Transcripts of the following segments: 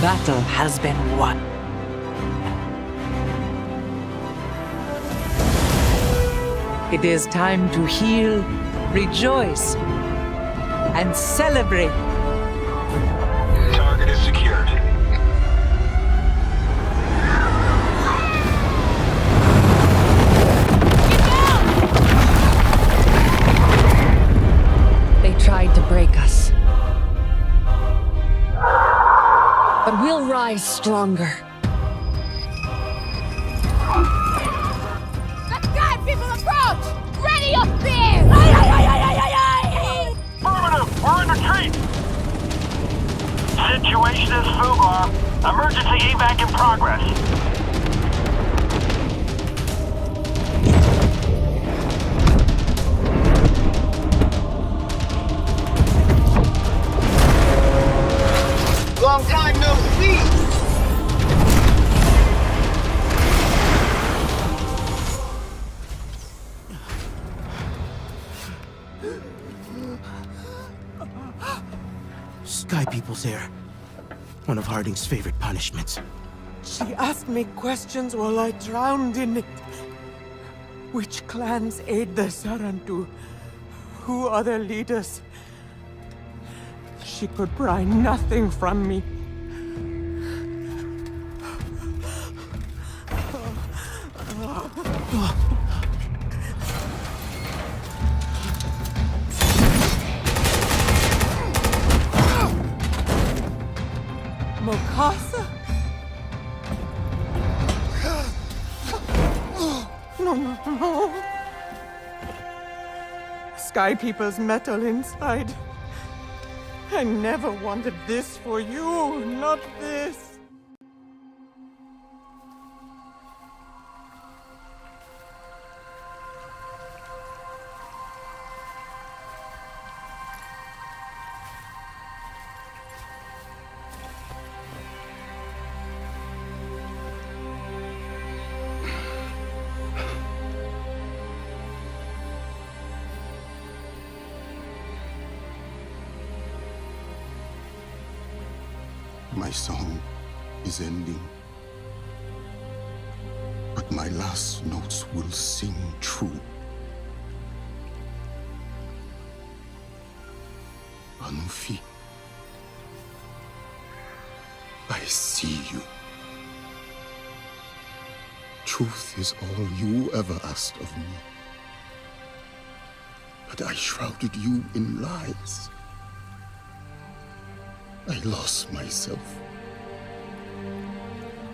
battle has been won. It is time to heal, rejoice, and celebrate. Target is secured. They tried to break us. But we'll rise stronger. The sky people approach! Ready up there! Affirmative! We're in retreat! Situation is FUBAR. Emergency evac in progress. Long time no see! Sky People's here. One of Harding's favorite punishments. She asked me questions while I drowned in it. Which clans aid the Sarantu? Who are their leaders? She could pry nothing from me. Mokasa? No. Sky People's metal inside. I never wanted this for you, not this. My song is ending, but my last notes will sing true. Anufi, I see you. Truth is all you ever asked of me, but I shrouded you in lies. I lost myself.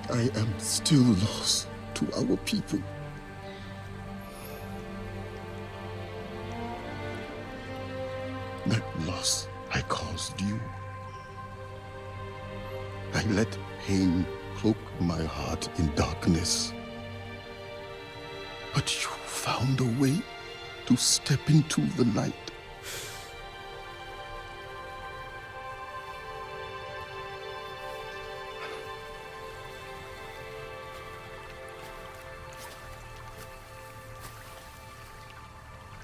I am still lost to our people. That loss I caused you. I let pain cloak my heart in darkness. But you found a way to step into the light.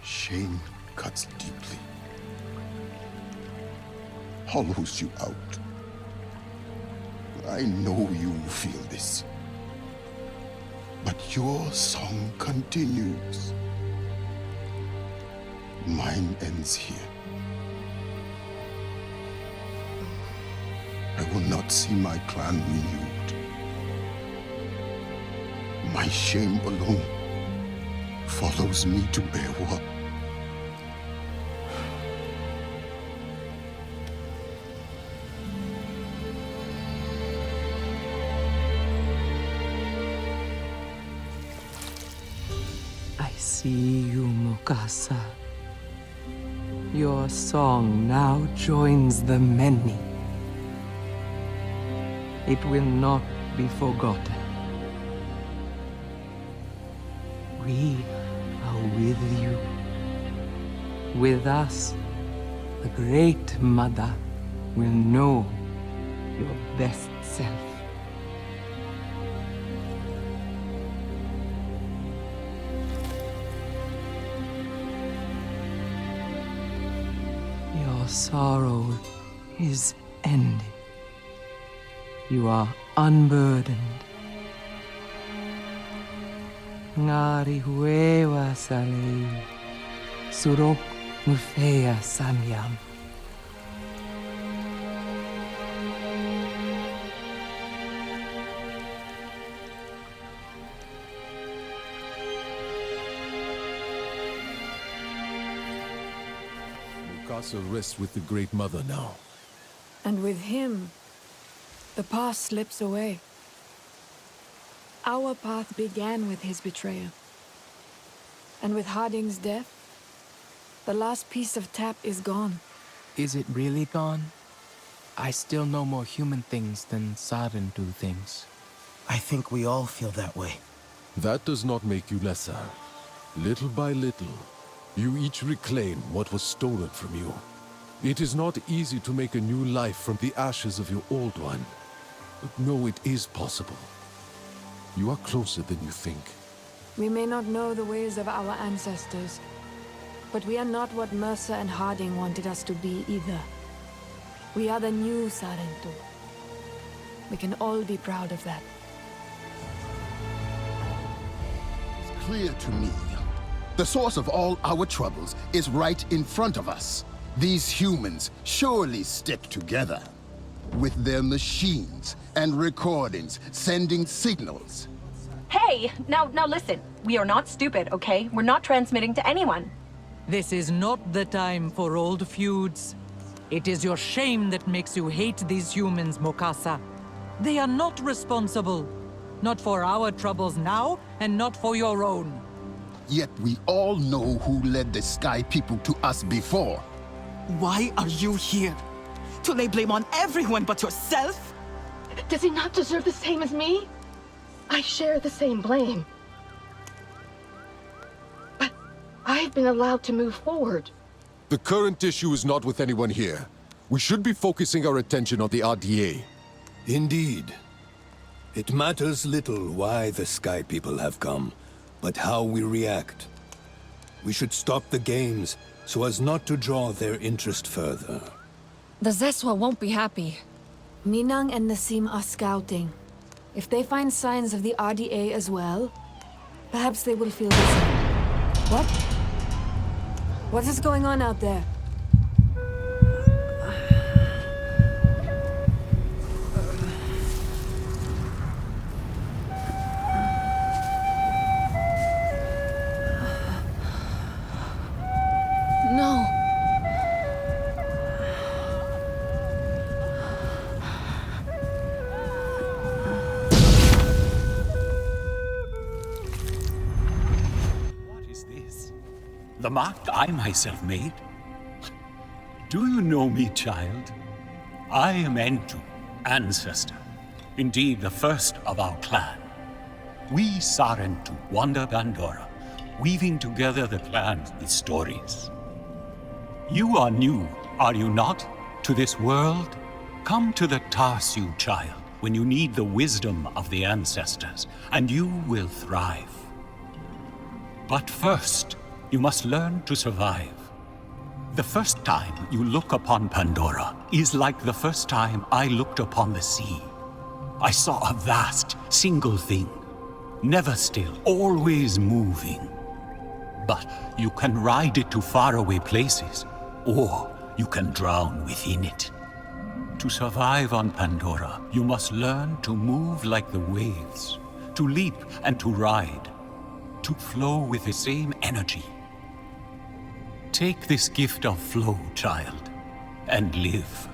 Shame cuts deeply, hollows you out. I know you feel this, but your song continues. Mine ends here. I will not see my clan renewed. My shame alone follows me to Bewa. See you, Mokasa. Your song now joins the many. It will not be forgotten. We are with you. With us, the Great Mother will know your best self. Your sorrow is ended. you are unburdened. Ngari huewa salei, surok mufea sanyam. Mukasa rests with the Great Mother now. And with him, the past slips away. Our path began with his betrayal. And with Harding's death, the last piece of tap is gone. Is it really gone? I still know more human things than Sarentu things. I think we all feel that way. That does not make you lesser. Little by little, you each reclaim what was stolen from you. It is not easy to make a new life from the ashes of your old one. But no, it is possible. You are closer than you think. We may not know the ways of our ancestors, but we are not what Mercer and Harding wanted us to be either. We are the new Sarentu. We can all be proud of that. It's clear to me. The source of all our troubles is right in front of us. These humans surely stick together. With their machines and recordings sending signals. Hey, now listen. We are not stupid, okay? We're not transmitting to anyone. This is not the time for old feuds. It is your shame that makes you hate these humans, Mokasa. They are not responsible. Not for our troubles now, and not for your own. Yet we all know who led the Sky people to us before. Why are you here? To lay blame on everyone but yourself? Does he not deserve the same as me? I share the same blame. But I've been allowed to move forward. The current issue is not with anyone here. We should be focusing our attention on the RDA. Indeed. It matters little why the Sky people have come, but how we react. We should stop the games so as not to draw their interest further. The Zeswa won't be happy. Minang and Nassim are scouting. If they find signs of the RDA as well, perhaps they will feel the same. What? What is going on out there? No. The mark I myself made? Do you know me, child? I am Entu, ancestor. Indeed, the first of our clan. We Sarentu wander Pandora, weaving together the clans with stories. You are new, are you not, to this world? Come to the Tarsu, child, when you need the wisdom of the ancestors, and you will thrive. But first, you must learn to survive. The first time you look upon Pandora is like the first time I looked upon the sea. I saw a vast, single thing, never still, always moving. But you can ride it to faraway places, or you can drown within it. To survive on Pandora, you must learn to move like the waves, to leap and to ride, to flow with the same energy. Take this gift of flow, child, and live.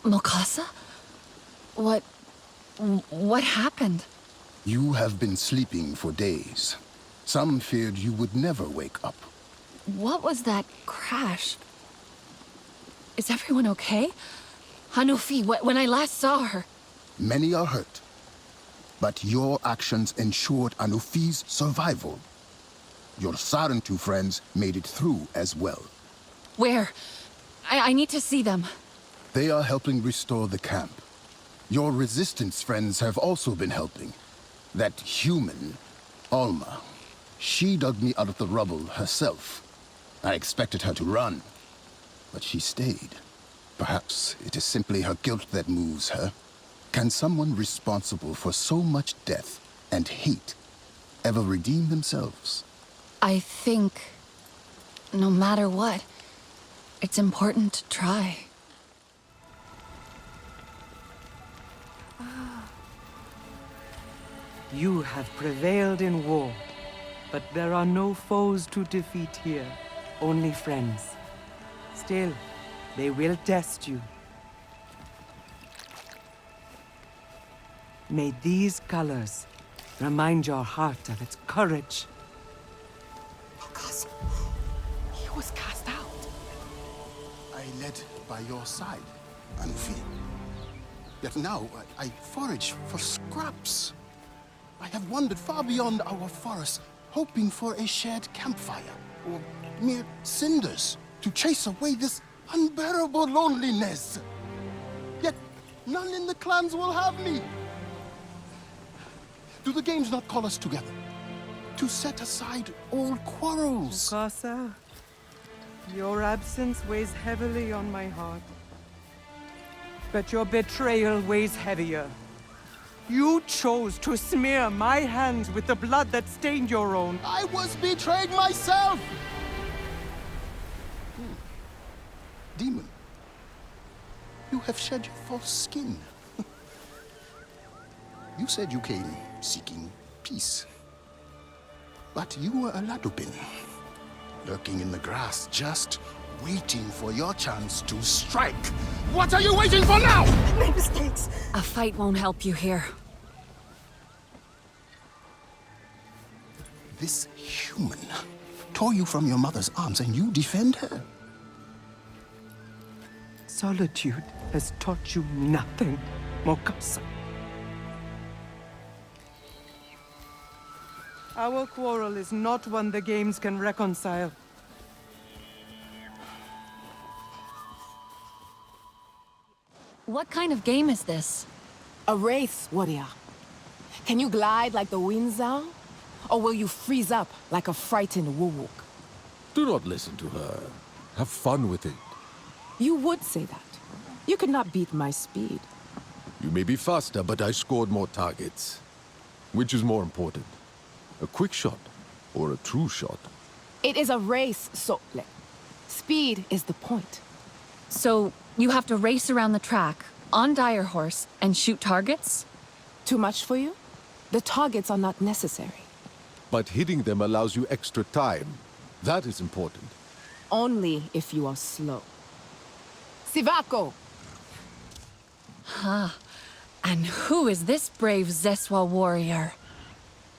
Mokasa? What happened? You have been sleeping for days. Some feared you would never wake up. What was that crash? Is everyone okay? Hanufi, when I last saw her... Many are hurt. But your actions ensured Anufi's survival. Your Sarentu friends made it through as well. Where? I need to see them. They are helping restore the camp. Your resistance friends have also been helping, That human, Alma, she dug me out of the rubble herself. I expected her to run, but she stayed. Perhaps it is simply her guilt that moves her. Can someone responsible for so much death and hate ever redeem themselves? I think, no matter what, it's important to try. You have prevailed in war, but there are no foes to defeat here, only friends. Still, they will test you. May these colors remind your heart of its courage. He was cast out. I led by your side, Anufi. Yet now I forage for scraps. I have wandered far beyond our forest, hoping for a shared campfire, or mere cinders, to chase away this unbearable loneliness. Yet none in the clans will have me. Do the games not call us together? To set aside all quarrels? Mukasa, your absence weighs heavily on my heart. But your betrayal weighs heavier. You chose to smear my hands with the blood that stained your own. I was betrayed myself! Demon, you have shed your false skin. You said you came seeking peace. But you were a Ladupin, lurking in the grass, just waiting for your chance to strike. What are you waiting for now? My mistakes. A fight won't help you here. This human tore you from your mother's arms and you defend her? Solitude has taught you nothing, Mukasa. Our quarrel is not one the games can reconcile. What kind of game is this? A race, warrior. Can you glide like the winds are? Or will you freeze up like a frightened woo-wook? Do not listen to her. Have fun with it. You would say that. You could not beat my speed. You may be faster, but I scored more targets. Which is more important? A quick shot or a true shot? It is a race, Sotle. Speed is the point. So, you have to race around the track, on Direhorse, and shoot targets? Too much for you? The targets are not necessary. But hitting them allows you extra time. That is important. Only if you are slow. Sivako! Huh. And who is this brave Zeswa warrior?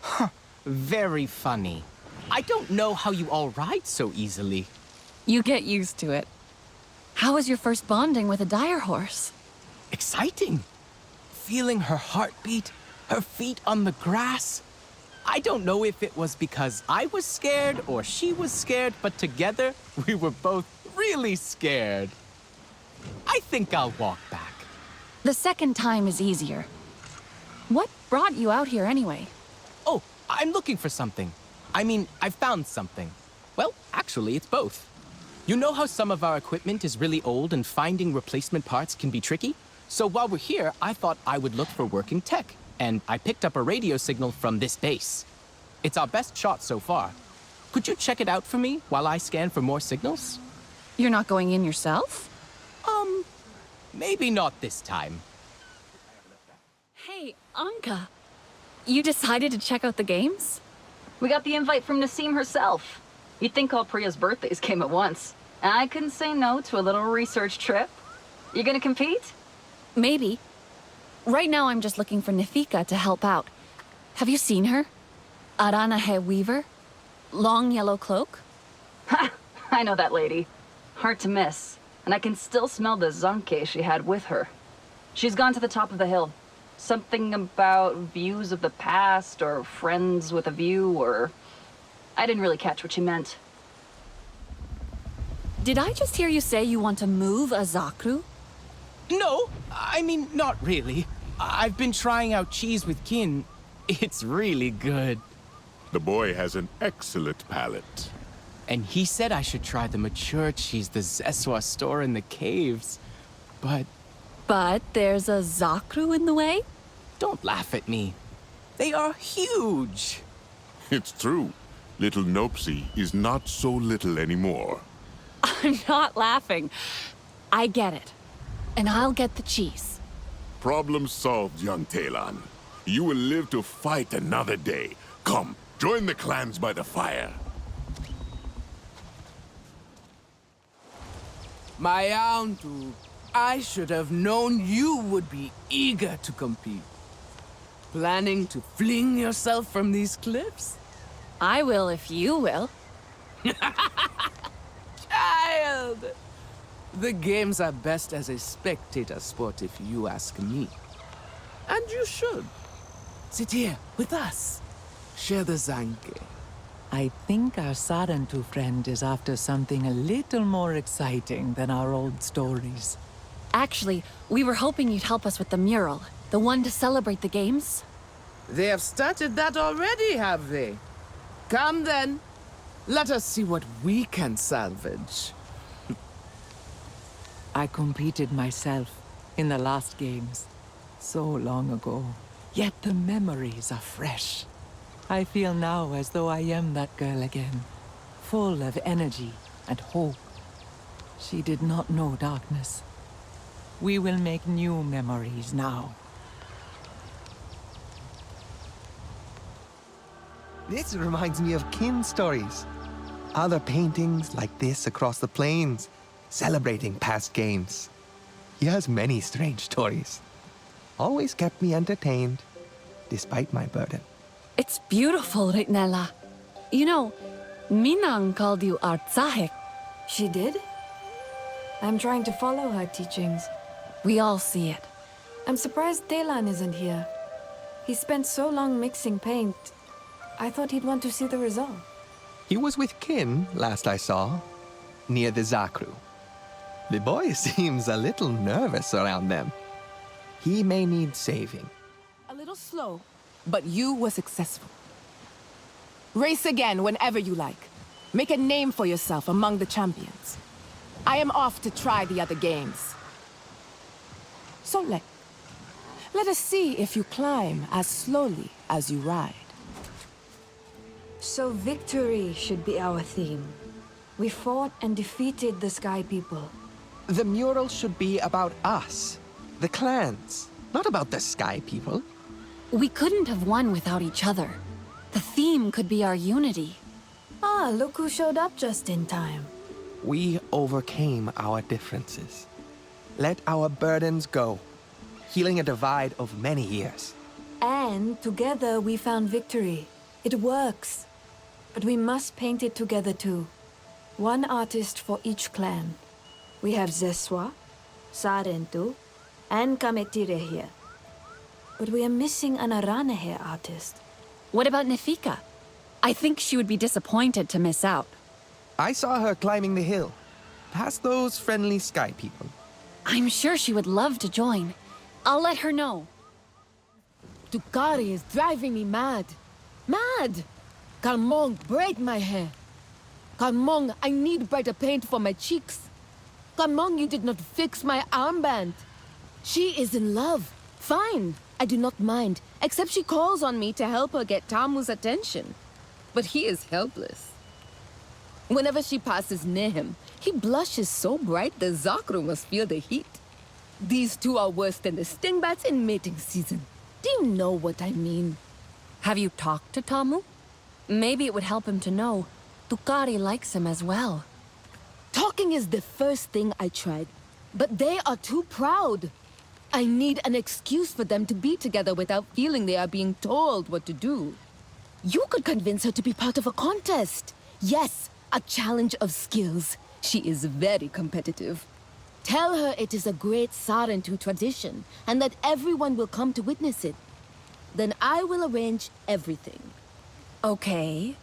Huh. Very funny. I don't know how you all ride so easily. You get used to it. How was your first bonding with a Direhorse? Exciting. Feeling her heartbeat, her feet on the grass. I don't know if it was because I was scared or she was scared, but together we were both really scared. I think I'll walk back. The second time is easier. What brought you out here anyway? Oh, I'm looking for something. I mean, I found something. Well, actually, it's both. You know how some of our equipment is really old and finding replacement parts can be tricky? So while we're here, I thought I would look for working tech, and I picked up a radio signal from this base. It's our best shot so far. Could you check it out for me while I scan for more signals? You're not going in yourself? Maybe not this time. Hey, Anka. You decided to check out the games? We got the invite from Nassim herself. You'd think all Priya's birthdays came at once. I couldn't say no to a little research trip. You gonna compete? Maybe. Right now I'm just looking for Nefika to help out. Have you seen her? Aranahe Weaver? Long yellow cloak? Ha! I know that lady. Hard to miss. And I can still smell the zonke she had with her. She's gone to the top of the hill. Something about views of the past, or friends with a view, or... I didn't really catch what she meant. Did I just hear you say you want to move a Zakru? No, I mean, not really. I've been trying out cheese with kin. It's really good. The boy has an excellent palate. And he said I should try the mature cheese the Zeswa store in the caves. But there's a Zakru in the way? Don't laugh at me. They are huge. It's true. Little Nopsy is not so little anymore. I'm not laughing. I get it. And I'll get the cheese. Problem solved, young Talon. You will live to fight another day. Come, join the clans by the fire. My Auntu, I should have known you would be eager to compete. Planning to fling yourself from these cliffs? I will if you will. Child! The games are best as a spectator sport if you ask me. And you should. Sit here with us. Share the Zanke. I think our Sarantu friend is after something a little more exciting than our old stories. Actually, we were hoping you'd help us with the mural. The one to celebrate the games. They have started that already, have they? Come then. Let us see what we can salvage. I competed myself in the last games. So long ago. Yet the memories are fresh. I feel now as though I am that girl again. Full of energy and hope. She did not know darkness. We will make new memories now. This reminds me of Kin's stories. Other paintings like this across the plains, celebrating past games. He has many strange stories. Always kept me entertained, despite my burden. It's beautiful, Ritnella. You know, Minang called you Artsahik. She did? I'm trying to follow her teachings. We all see it. I'm surprised Talon isn't here. He spent so long mixing paint. I thought he'd want to see the result. He was with Kin, last I saw, near the Zakru. The boy seems a little nervous around them. He may need saving. A little slow, but you were successful. Race again whenever you like. Make a name for yourself among the champions. I am off to try the other games. So let us see if you climb as slowly as you ride. So victory should be our theme. We fought and defeated the Sky People. The mural should be about us, the clans, not about the Sky People. We couldn't have won without each other. The theme could be our unity. Ah, look who showed up just in time. We overcame our differences. Let our burdens go, healing a divide of many years. And together we found victory. It works. But we must paint it together too. One artist for each clan. We have Zeswa, Sarentu, and Neytiri here. But we are missing an Aranehe artist. What about Nefika? I think she would be disappointed to miss out. I saw her climbing the hill, past those friendly Sky People. I'm sure she would love to join. I'll let her know. Tukari is driving me mad. Mad! Kalmong, braid my hair. Kalmong, I need brighter paint for my cheeks. Kalmong, you did not fix my armband. She is in love. Fine, I do not mind, except she calls on me to help her get Tamu's attention. But he is helpless. Whenever she passes near him, he blushes so bright the Zakru must feel the heat. These two are worse than the stingbats in mating season. Do you know what I mean? Have you talked to Tamu? Maybe it would help him to know. Tukari likes him as well. Talking is the first thing I tried, but they are too proud. I need an excuse for them to be together without feeling they are being told what to do. You could convince her to be part of a contest. Yes, a challenge of skills. She is very competitive. Tell her it is a great Sarentu tradition, and that everyone will come to witness it. Then I will arrange everything. Okay.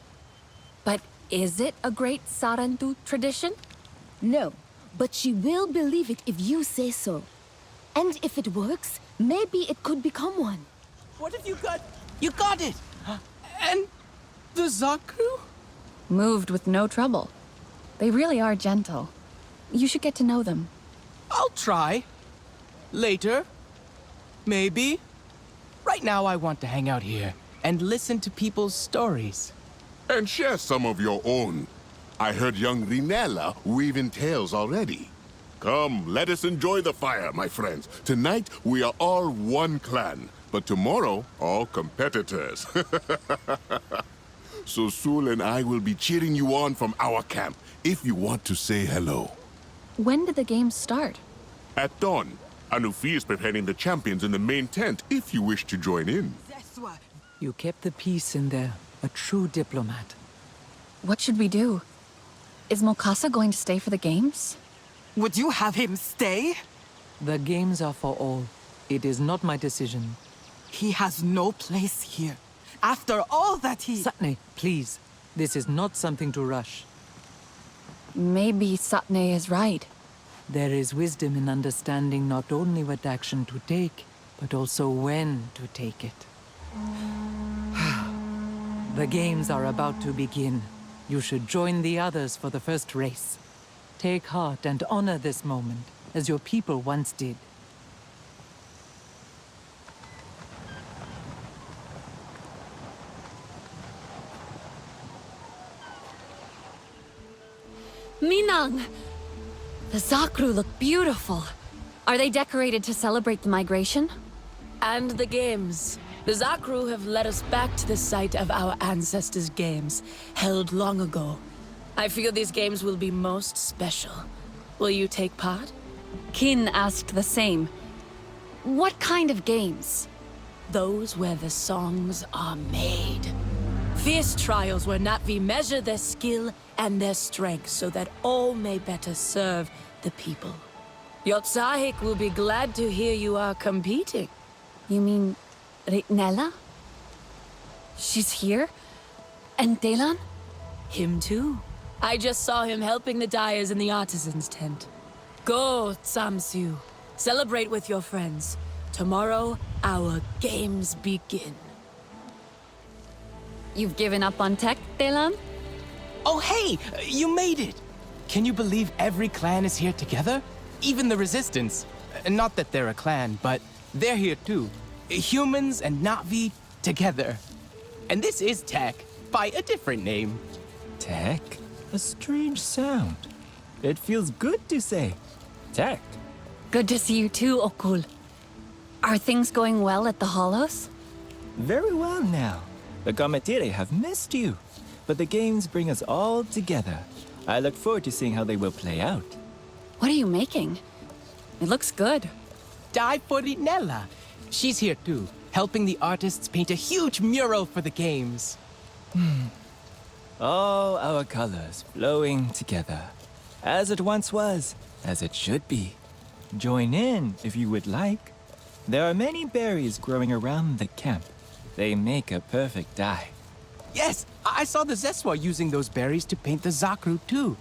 But is it a great Sarentu tradition? No, but she will believe it if you say so. And if it works, maybe it could become one. What have you got You got it! And the Zakru? Moved with no trouble. They really are gentle. You should get to know them. I'll try. Later. Maybe. Right now I want to hang out here and listen to people's stories. And share some of your own. I heard young Rinella weaving tales already. Come, let us enjoy the fire, my friends. Tonight, we are all one clan, but tomorrow, all competitors. So Sul and I will be cheering you on from our camp, if you want to say hello. When did the games start? At dawn, Anufi is preparing the champions in the main tent, if you wish to join in. You kept the peace in there. A true diplomat. What should we do? Is Mokasa going to stay for the games? Would you have him stay? The games are for all. It is not my decision. He has no place here. After all that he... Satne, please. This is not something to rush. Maybe Satne is right. There is wisdom in understanding not only what action to take, but also when to take it. The games are about to begin. You should join the others for the first race. Take heart and honor this moment, as your people once did. Minang! The Zakru look beautiful. Are they decorated to celebrate the migration? And the games. The Zakru have led us back to the site of our ancestors' games, held long ago. I feel these games will be most special. Will you take part? Kin asked the same. What kind of games? Those where the songs are made. Fierce trials where Na'vi measure their skill and their strength so that all may better serve the people. Yotsahik will be glad to hear you are competing. You mean Ritnella? She's here? And Delan? Him too. I just saw him helping the dyers in the artisans' tent. Go, Tsamsu. Celebrate with your friends. Tomorrow, our games begin. You've given up on tech, Delan? Oh hey, you made it! Can you believe every clan is here together? Even the Resistance. Not that they're a clan, but they're here too. Humans and Na'vi together. And this is Tech, by a different name. Tech? A strange sound. It feels good to say Tech. Good to see you too, Okul. Are things going well at the Hollows? Very well now. The Neytiri have missed you, but the games bring us all together. I look forward to seeing how they will play out. What are you making? It looks good. Die for Rinella. She's here too, helping the artists paint a huge mural for the games. All our colors flowing together. As it once was, as it should be. Join in if you would like. There are many berries growing around the camp. They make a perfect dye. Yes, I saw the Zeswa using those berries to paint the Zakru too.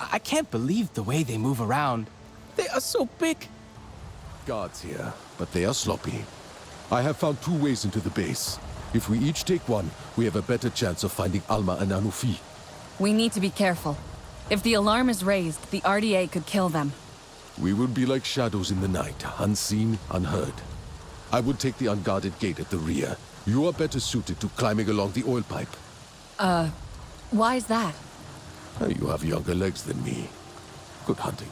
I can't believe the way they move around. They are so big. Guards here, but they are sloppy. I have found 2 ways into the base. If we each take one, we have a better chance of finding Alma and Anufi. We need to be careful. If the alarm is raised, the RDA could kill them. We will be like shadows in the night, unseen, unheard. I will take the unguarded gate at the rear. You are better suited to climbing along the oil pipe. Why is that? You have younger legs than me. Good hunting.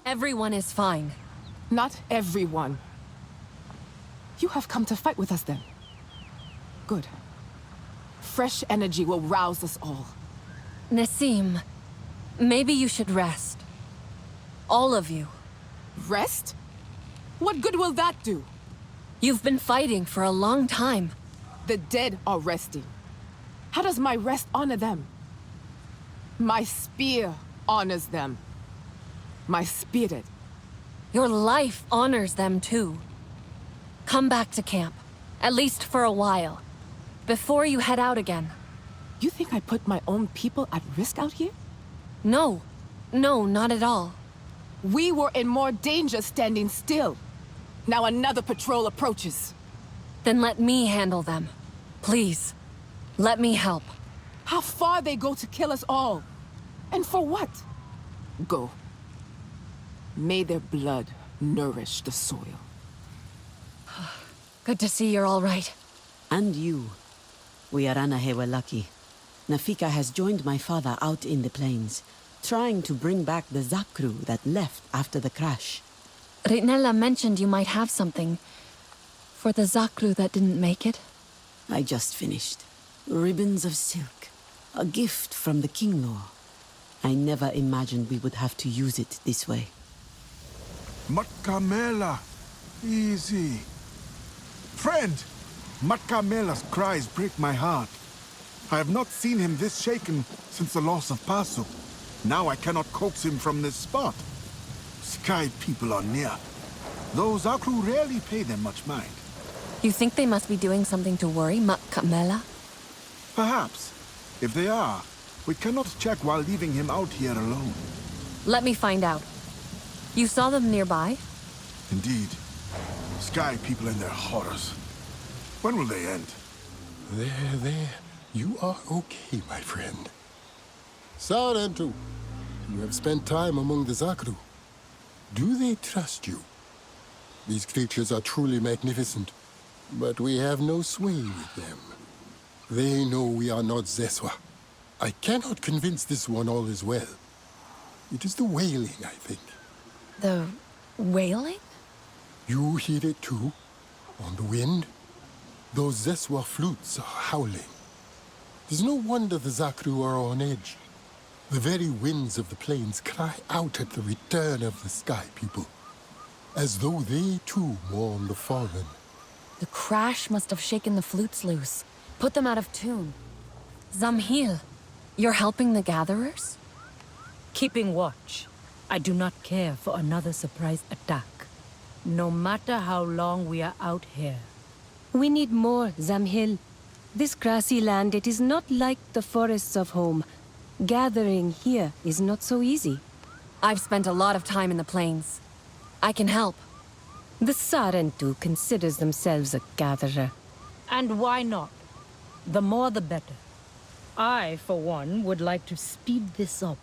Everyone is fine. Not everyone. You have come to fight with us then. Good. Fresh energy will rouse us all. Nassim, maybe you should rest. All of you. Rest? What good will that do? You've been fighting for a long time. The dead are resting. How does my rest honor them? My spear honors them. My spirit. Your life honors them too. Come back to camp, at least for a while, before you head out again. You think I put my own people at risk out here? No, not at all. We were in more danger standing still. Now another patrol approaches. Then let me handle them. Please. Let me help. How far they go to kill us all? And for what? Go. May their blood nourish the soil. Good to see you're all right. And you. We Aranahe were lucky. Nafika has joined my father out in the plains, trying to bring back the Zakru that left after the crash. Rinella mentioned you might have something for the Zakru that didn't make it. I just finished. Ribbons of silk. A gift from the King-Law. I never imagined we would have to use it this way. Matkamela. Easy. Friend! Matkamela's cries break my heart. I have not seen him this shaken since the loss of Pasu. Now I cannot coax him from this spot. Sky people are near. Those Zakru rarely pay them much mind. You think they must be doing something to worry Matkamela? Perhaps. If they are, we cannot check while leaving him out here alone. Let me find out. You saw them nearby? Indeed. Sky people and their horrors. When will they end? There. You are okay, my friend. Sarentu, you have spent time among the Zakru. Do they trust you? These creatures are truly magnificent, but we have no sway with them. They know we are not Zeswa. I cannot convince this one all is well. It is the wailing, I think. The wailing? You hear it too? On the wind? Those Zeswa flutes are howling. There's no wonder the Zakru are on edge. The very winds of the plains cry out at the return of the Sky people, as though they too mourn the fallen. The crash must have shaken the flutes loose, put them out of tune. Zamhil, you're helping the gatherers? Keeping watch. I do not care for another surprise attack, no matter how long we are out here. We need more, Zamhil. This grassy land, it is not like the forests of home. Gathering here is not so easy. I've spent a lot of time in the plains. I can help. The Sarentu considers themselves a gatherer. And why not? The more the better. I, for one, would like to speed this up.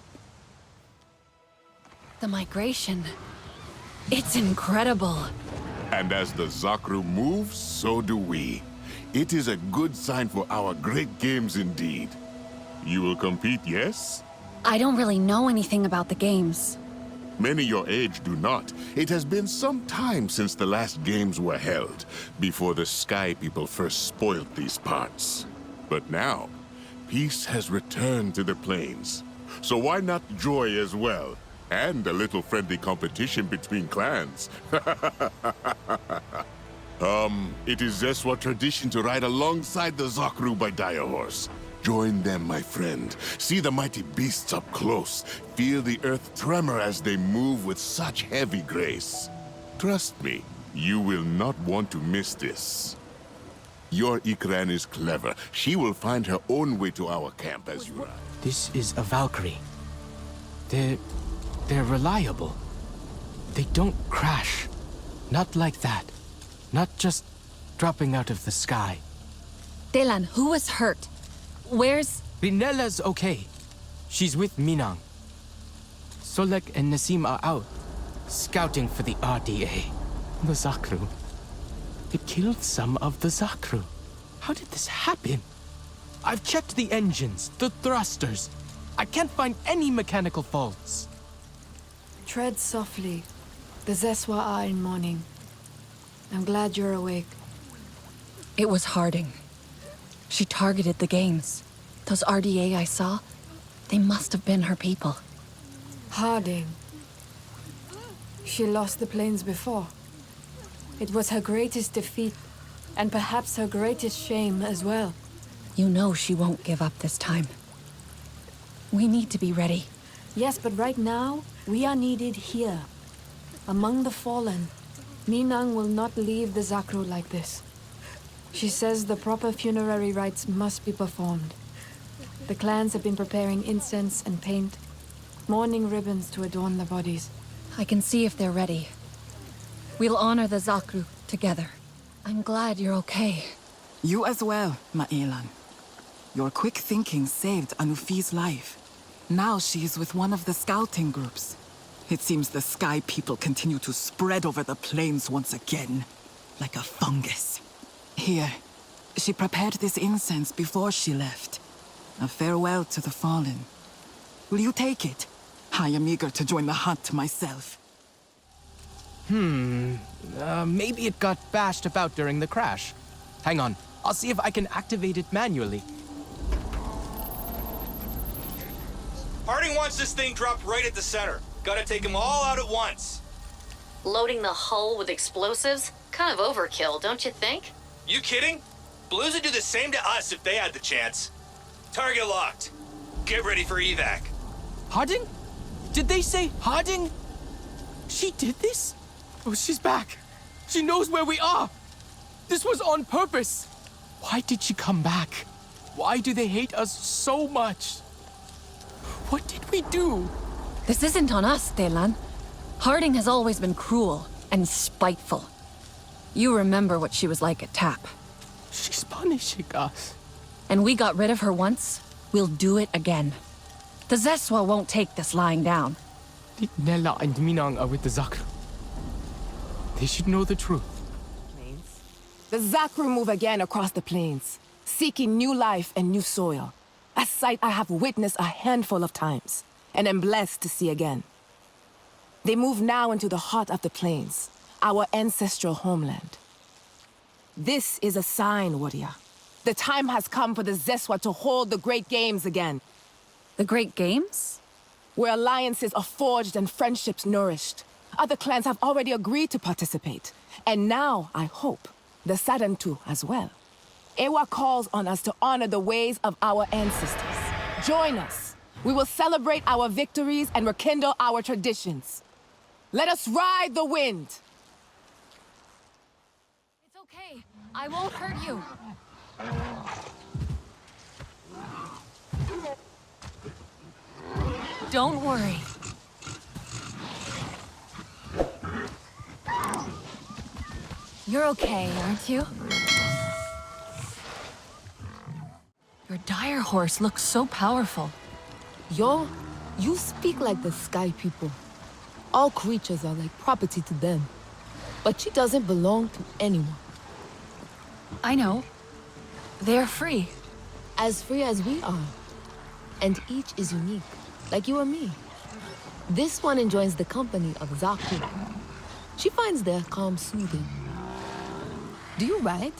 The migration. It's incredible. And as the Zakru move, so do we. It is a good sign for our great games indeed. You will compete, yes? I don't really know anything about the games. Many your age do not. It has been some time since the last games were held, before the Sky people first spoiled these parts. But now, peace has returned to the plains. So why not joy as well? And a little friendly competition between clans. It is Zeswa tradition to ride alongside the Zakru by Direhorse. Join them, my friend. See the mighty beasts up close. Feel the earth tremor as they move with such heavy grace. Trust me, you will not want to miss this. Your Ikran is clever. She will find her own way to our camp as you ride. This is a Valkyrie. They're reliable. They don't crash. Not like that. Not just dropping out of the sky. Delan, who was hurt? Where's... Rinella's okay. She's with Minang. Solek and Nasim are out, scouting for the RDA. The Zakru. It killed some of the Zakru. How did this happen? I've checked the engines, the thrusters. I can't find any mechanical faults. Tread softly. The Zeswa are in mourning. I'm glad you're awake. It was Harding. She targeted the games. Those RDA I saw, they must have been her people. Harding. She lost the plains before. It was her greatest defeat, and perhaps her greatest shame as well. You know she won't give up this time. We need to be ready. Yes, but right now, we are needed here. Among the fallen. Minang will not leave the Zakru like this. She says the proper funerary rites must be performed. The clans have been preparing incense and paint, mourning ribbons to adorn the bodies. I can see if they're ready. We'll honor the Zakru together. I'm glad you're okay. You as well, Ma'elan. Your quick thinking saved Anufi's life. Now she is with one of the scouting groups. It seems the Sky People continue to spread over the plains once again, like a fungus. Here, she prepared this incense before she left. A farewell to the fallen. Will you take it? I am eager to join the hunt myself. Maybe it got bashed about during the crash. Hang on, I'll see if I can activate it manually. Harding wants this thing dropped right at the center. Gotta take them all out at once. Loading the hull with explosives? Kind of overkill, don't you think? You kidding? Blues would do the same to us if they had the chance. Target locked. Get ready for evac. Harding? Did they say Harding? She did this? Oh, she's back. She knows where we are. This was on purpose. Why did she come back? Why do they hate us so much? What did we do? This isn't on us, Delan. Harding has always been cruel and spiteful. You remember what she was like at TAP. She's punishing us. And we got rid of her once. We'll do it again. The Zeswa won't take this lying down. Nella and Minang are with the Zakru. They should know the truth. The Zakru move again across the plains, seeking new life and new soil. A sight I have witnessed a handful of times, and am blessed to see again. They move now into the heart of the plains, our ancestral homeland. This is a sign, warrior. The time has come for the Zeswa to hold the Great Games again. The Great Games? Where alliances are forged and friendships nourished. Other clans have already agreed to participate. And now, I hope, the Sarantu as well. Ewa calls on us to honor the ways of our ancestors. Join us. We will celebrate our victories and rekindle our traditions. Let us ride the wind. It's okay. I won't hurt you. Don't worry. You're okay, aren't you? Your Direhorse looks so powerful. Yo, you speak like the Sky People. All creatures are like property to them. But she doesn't belong to anyone. I know. They're free. As free as we are. And each is unique, like you and me. This one enjoys the company of Zakru. She finds their calm soothing. Do you ride?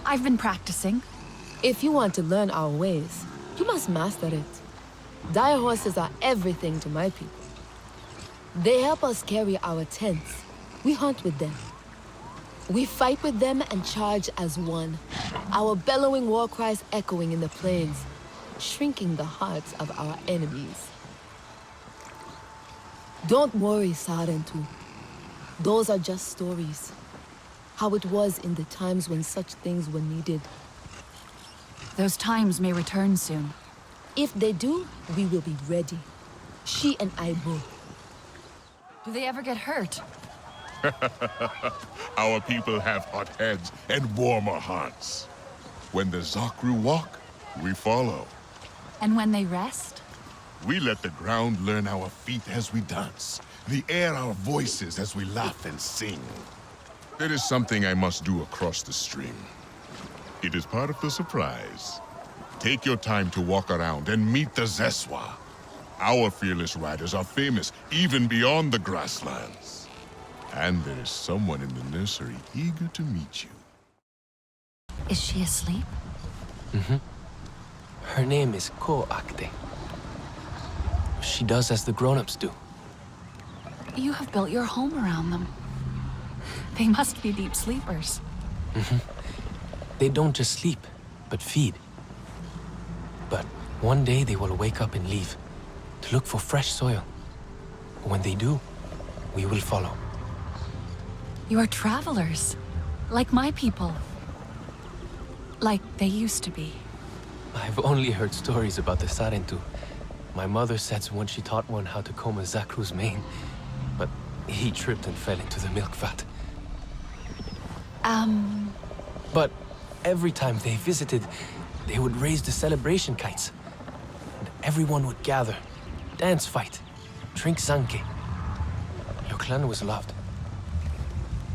I've been practicing. If you want to learn our ways, you must master it. Direhorses are everything to my people. They help us carry our tents. We hunt with them. We fight with them and charge as one. Our bellowing war cries echoing in the plains, shrinking the hearts of our enemies. Don't worry, Sarentu. Those are just stories. How it was in the times when such things were needed. Those times may return soon. If they do, we will be ready. She and I both. Do they ever get hurt? Our people have hot heads and warmer hearts. When the Zakru walk, we follow. And when they rest? We let the ground learn our feet as we dance, the air our voices as we laugh and sing. There is something I must do across the stream. It is part of the surprise. Take your time to walk around and meet the Zeswa. Our fearless riders are famous even beyond the grasslands. And there is someone in the nursery eager to meet you. Is she asleep? Mm-hmm. Her name is Ko Akte. She does as the grown-ups do. You have built your home around them. They must be deep sleepers. Mm-hmm. They don't just sleep, but feed. But one day they will wake up and leave, to look for fresh soil. When they do, we will follow. You are travelers, like my people. Like they used to be. I've only heard stories about the Sarentu. My mother said so when she taught one how to comb a Zakru's mane. But He tripped and fell into the milk vat. Um... But every time they visited, they would raise the celebration kites. And everyone would gather, dance fight, drink sanke. Your clan was loved.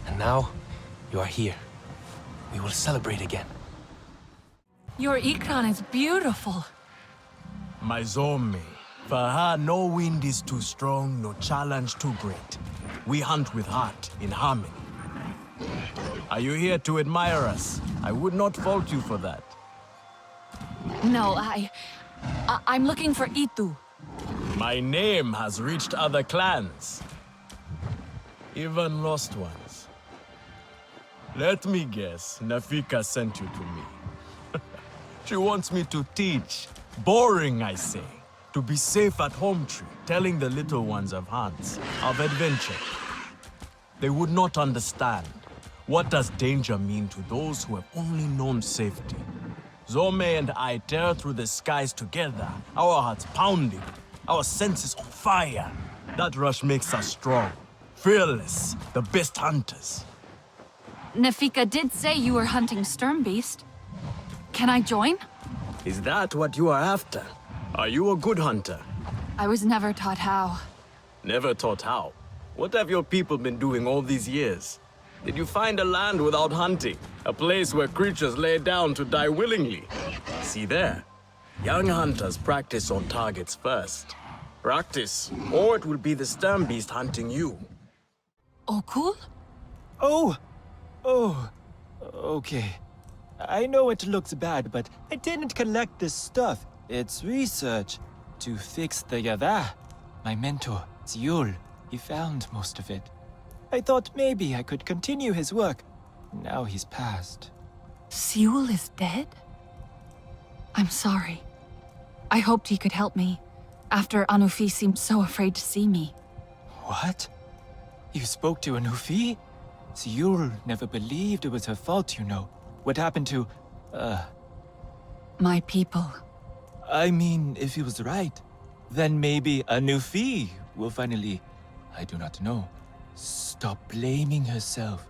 And now, you are here. We will celebrate again. Your Ikran is beautiful. My Zome, for her no wind is too strong, no challenge too great. We hunt with heart, in harmony. Are you here to admire us? I would not fault you for that. No, I'm looking for Itu. My name has reached other clans. Even lost ones. Let me guess, Nafika sent you to me. She wants me to teach. Boring, I say. To be safe at home tree, telling the little ones of hunts, of adventure. They would not understand. What does danger mean to those who have only known safety? Zome and I tear through the skies together, our hearts pounding, our senses on fire. That rush makes us strong, fearless, the best hunters. Nafika did say you were hunting Sternbeast. Can I join? Is that what you are after? Are you a good hunter? I was never taught how. Never taught how? What have your people been doing all these years? Did you find a land without hunting? A place where creatures lay down to die willingly? See there. Young hunters practice on targets first. Practice, or it will be the Sternbeast hunting you. Oh, cool? Oh, okay. I know it looks bad, but I didn't collect this stuff. It's research to fix the Yava. My mentor, Ziul, he found most of it. I thought maybe I could continue his work. Now he's passed. Ziul is dead? I'm sorry. I hoped he could help me, after Anufi seemed so afraid to see me. What? You spoke to Anufi? Ziul never believed it was her fault, you know. What happened to, my people. I mean, if he was right, then maybe Anufi will finally, I do not know, stop blaming herself.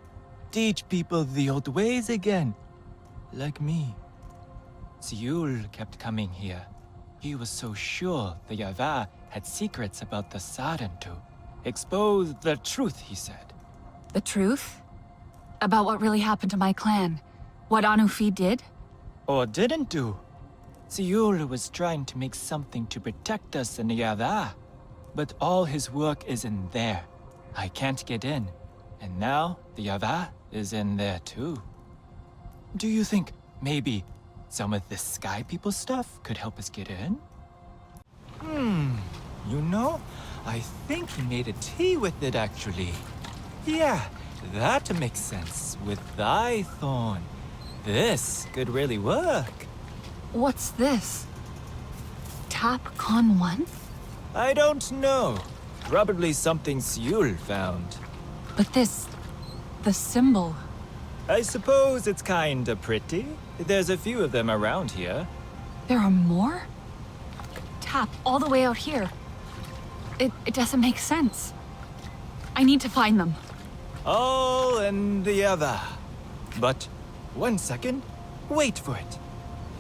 Teach people the old ways again. Like me. Ziul kept coming here. He was so sure the Yava had secrets about the Sarentu. Expose the truth, he said. The truth? About what really happened to my clan? What Anufi did? Or didn't do. Ziul was trying to make something to protect us in the Yava. But all his work is in there. I can't get in. And now the Yava is in there too. Do you think maybe some of the Sky People stuff could help us get in? You know, I think he made a tea with it actually. Yeah, that makes sense with thy thorn. This could really work. What's this? Tap Con 1? I don't know. Probably something Ziul found. But the symbol. I suppose it's kinda pretty. There's a few of them around here. There are more? Tap all the way out here. It doesn't make sense. I need to find them. All in the other. But, 1 second. Wait for it.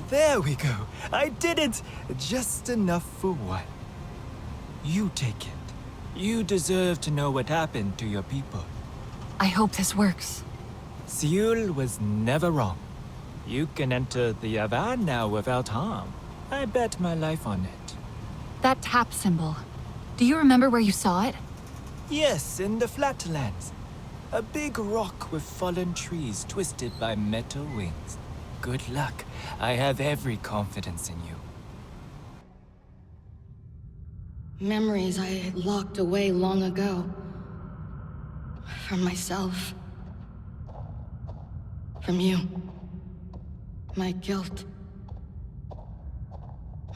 There we go. I did it! Just enough for one. You take it. You deserve to know what happened to your people. I hope this works. Ziul was never wrong. You can enter the Yava now without harm. I bet my life on it. That tap symbol. Do you remember where you saw it? Yes, in the flatlands. A big rock with fallen trees twisted by metal wings. Good luck. I have every confidence in you. Memories I had locked away long ago. From myself. From you. My guilt.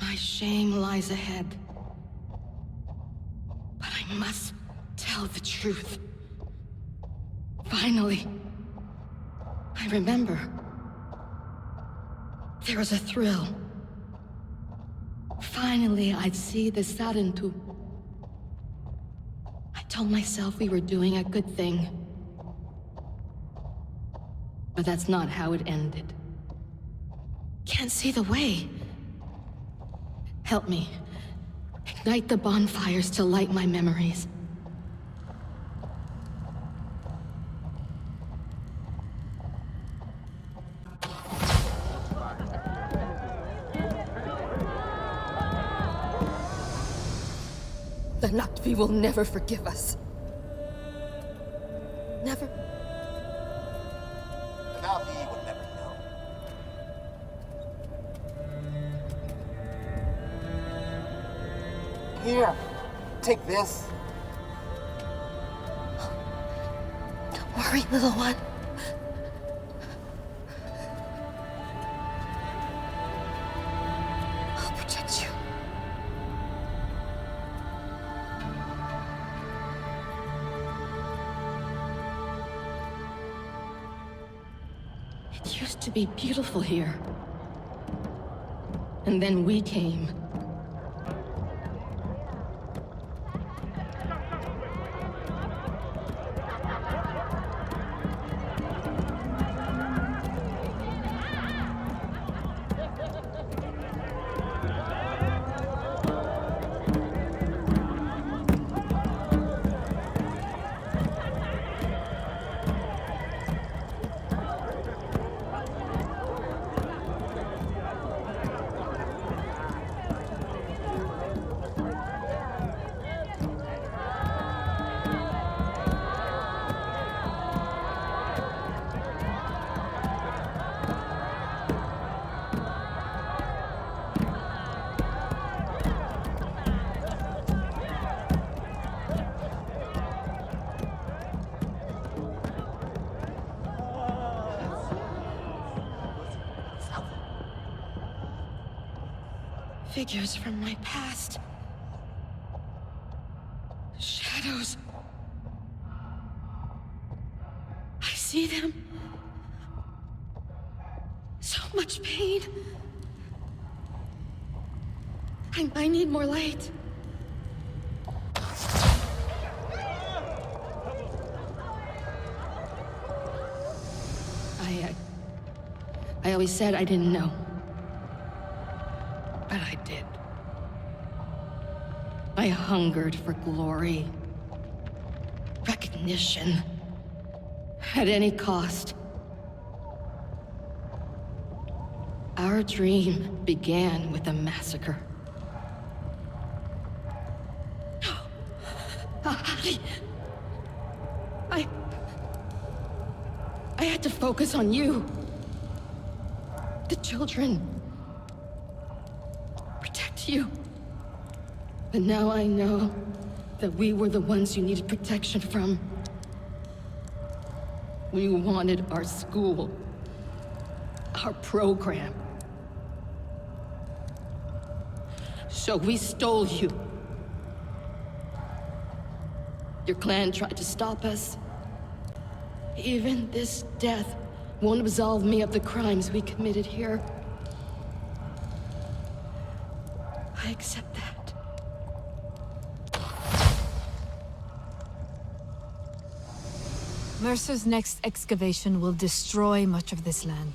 My shame lies ahead. But I must tell the truth. Finally, I remember. There was a thrill. Finally, I'd see the Sarentu. I Told myself we were doing a good thing. But that's not how it ended. Can't see the way. Help me. Ignite the bonfires to light my memories. The Na'vi will never forgive us. Never. Na'vi will never know. Here, take this. Don't worry, little one. I'll protect you. It used to be beautiful here. And then we came. Figures from my past. Shadows. I see them. So much pain. I need more light. I always said I didn't know. But I did. I hungered for glory. Recognition. At any cost. Our dream began with a massacre. I had to focus on you. The children. Protect you. But now I know that we were the ones you needed protection from. We wanted our school. Our program. So we stole you. Your clan tried to stop us. Even this death won't absolve me of the crimes we committed here. I accept that. Mercer's next excavation will destroy much of this land.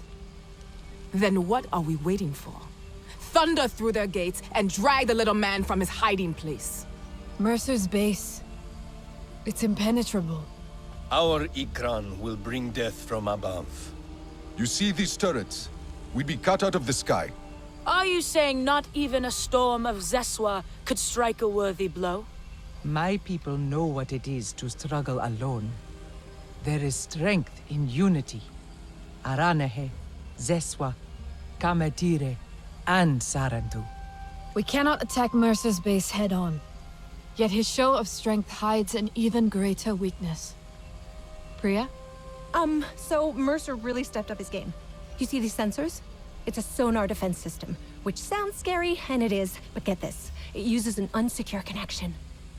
Then what are we waiting for? Thunder through their gates and drag the little man from his hiding place. Mercer's base. It's impenetrable. Our Ikran will bring death from above. You see these turrets? We'd be cut out of the sky. Are you saying not even a storm of Zeswa could strike a worthy blow? My people know what it is to struggle alone. There is strength in unity. Aranahe, Zeswa, Kametire, and Sarantu. We cannot attack Mercer's base head-on. Yet his show of strength hides an even greater weakness. Priya? So Mercer really stepped up his game. You see these sensors? It's a sonar defense system, which sounds scary, and it is, but get this. It uses an unsecure connection.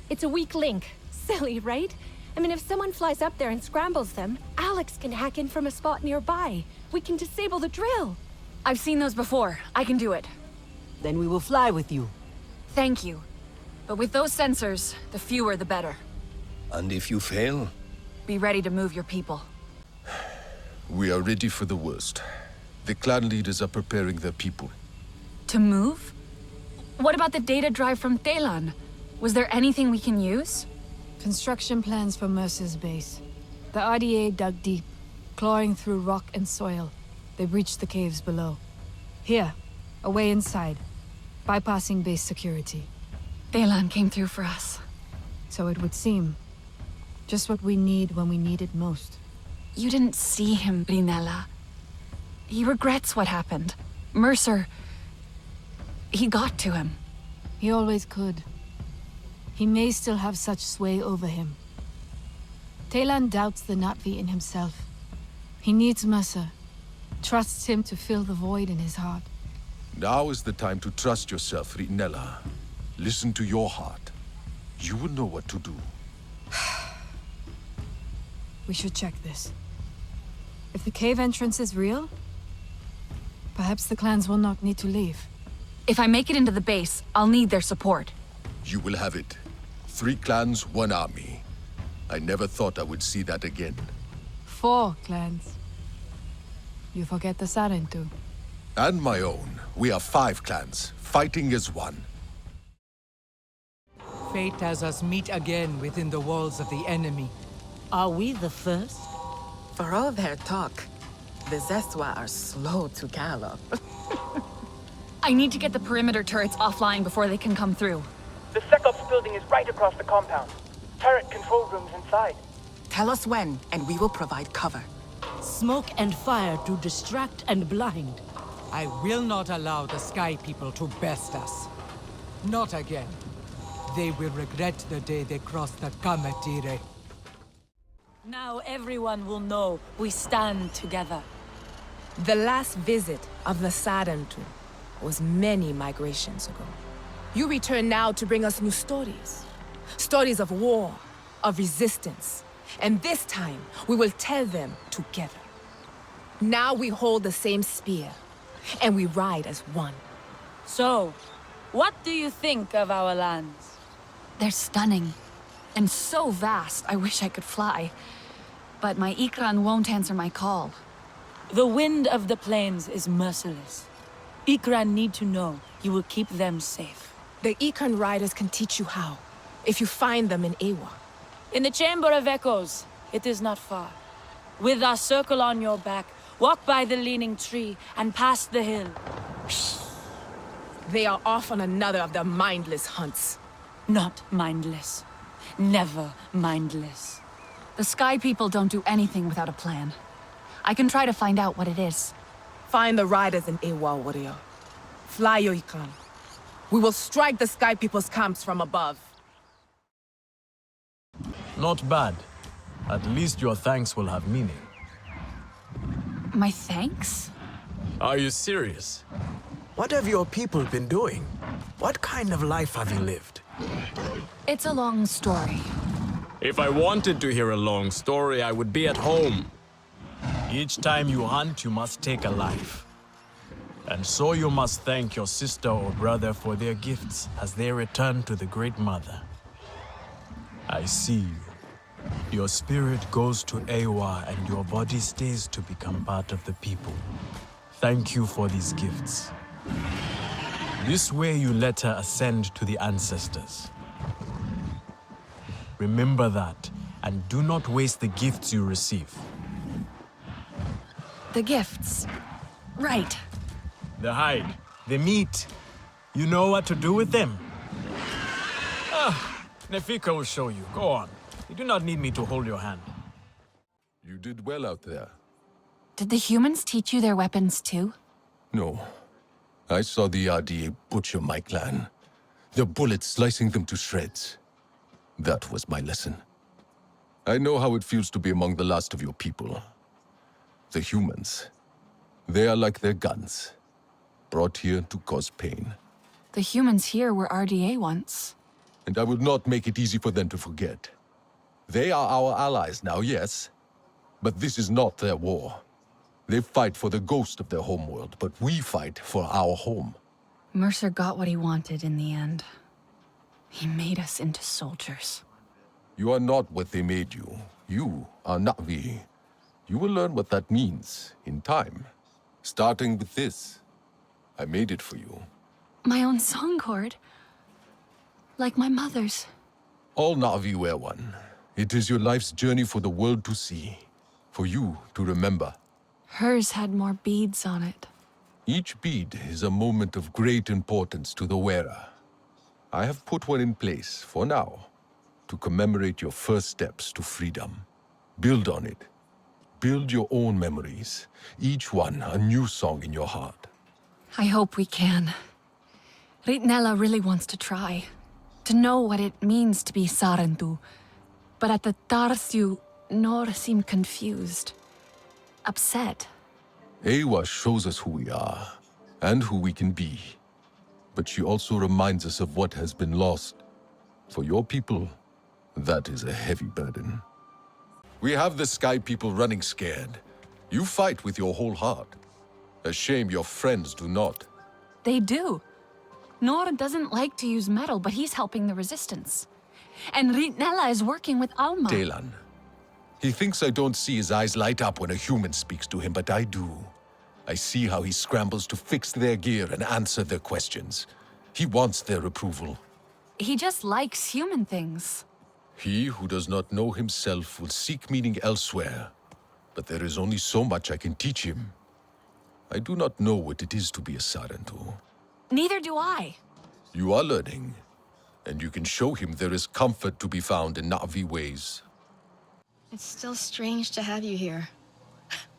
It's a weak link. Silly, right? I mean, if someone flies up there and scrambles them, Alex can hack in from a spot nearby. We can disable the drill. I've seen those before. I can do it. Then we will fly with you. Thank you. But with those sensors, the fewer the better. And if you fail? Be ready to move your people. We are ready for the worst. The clan leaders are preparing their people. To move? What about the data drive from Telan? Was there anything we can use? Construction plans for Mercer's base. The RDA dug deep, clawing through rock and soil. They breached the caves below. Here, a way inside, bypassing base security. Telan came through for us. So it would seem. Just what we need when we need it most. You didn't see him, Brinella. He regrets what happened. Mercer... he got to him. He always could. He may still have such sway over him. Telan doubts the Na'vi in himself. He needs Mercer. Trusts him to fill the void in his heart. Now is the time to trust yourself, Reunite. Listen to your heart. You will know what to do. We should check this. If the cave entrance is real, perhaps the clans will not need to leave. If I make it into the base, I'll need their support. You will have it. 3 clans, 1 army. I never thought I would see that again. 4 clans. You forget the Saren too. And my own. We are 5 clans, fighting as one. Fate has us meet again within the walls of the enemy. Are we the first? For all their talk, the Zeswa are slow to gallop. I need to get the perimeter turrets offline before they can come through. The SecOps building is right across the compound. Turret control rooms inside. Tell us when, and we will provide cover. Smoke and fire to distract and blind. I will not allow the Sky People to best us. Not again. They will regret the day they crossed the Neytiri. Now everyone will know we stand together. The last visit of the Sarentu was many migrations ago. You return now to bring us new stories. Stories of war, of resistance. And this time, we will tell them together. Now we hold the same spear, and we ride as one. So, what do you think of our lands? They're stunning. And so vast, I wish I could fly. But my Ikran won't answer my call. The wind of the plains is merciless. Ikran need to know you will keep them safe. The Ikran riders can teach you how, if you find them in Ewa. In the Chamber of Echoes, it is not far. With our circle on your back, walk by the leaning tree and past the hill. They are off on another of their mindless hunts. Not mindless. Never mindless. The Sky People don't do anything without a plan. I can try to find out what it is. Find the riders in Ewa, warrior. Fly your Ikran. We will strike the Sky People's camps from above. Not bad. At least your thanks will have meaning. My thanks? Are you serious? What have your people been doing? What kind of life have you lived? It's a long story. If I wanted to hear a long story, I would be at home. Each time you hunt, you must take a life. And so you must thank your sister or brother for their gifts as they return to the Great Mother. I see you. Your spirit goes to Ewa and your body stays to become part of the people. Thank you for these gifts. This way you let her ascend to the ancestors. Remember that, and do not waste the gifts you receive. The gifts. Right. The hide, the meat. You know what to do with them? Nefika will show you. Go on. You do not need me to hold your hand. You did well out there. Did the humans teach you their weapons too? No. I saw the RDA butcher my clan. The bullets slicing them to shreds. That was my lesson. I know how it feels to be among the last of your people. The humans. They are like their guns. Brought here to cause pain. The humans here were RDA once. And I will not make it easy for them to forget. They are our allies now, yes. But this is not their war. They fight for the ghost of their homeworld, but we fight for our home. Mercer got what he wanted in the end. He made us into soldiers. You are not what they made you. You are Na'vi. You will learn what that means in time. Starting with this. I made it for you. My own Songcord. Like my mother's. All Na'vi wear one. It is your life's journey for the world to see. For you to remember. Hers had more beads on it. Each bead is a moment of great importance to the wearer. I have put one in place, for now, to commemorate your first steps to freedom. Build on it. Build your own memories, each one a new song in your heart. I hope we can. Ritnella really wants to try. To know what it means to be Sarentu. But at the Tarsiu, Nor seemed confused. Upset. Ewa shows us who we are, and who we can be. But she also reminds us of what has been lost. For your people, that is a heavy burden. We have the Sky people running scared. You fight with your whole heart. A shame your friends do not. They do. Nor doesn't like to use metal, but he's helping the resistance. And Ritnella is working with Alma. Delan. He thinks I don't see his eyes light up when a human speaks to him, but I do. I see how he scrambles to fix their gear and answer their questions. He wants their approval. He just likes human things. He who does not know himself will seek meaning elsewhere. But there is only so much I can teach him. I do not know what it is to be a Sarentu. Neither do I. You are learning, and you can show him there is comfort to be found in Na'vi ways. It's still strange to have you here.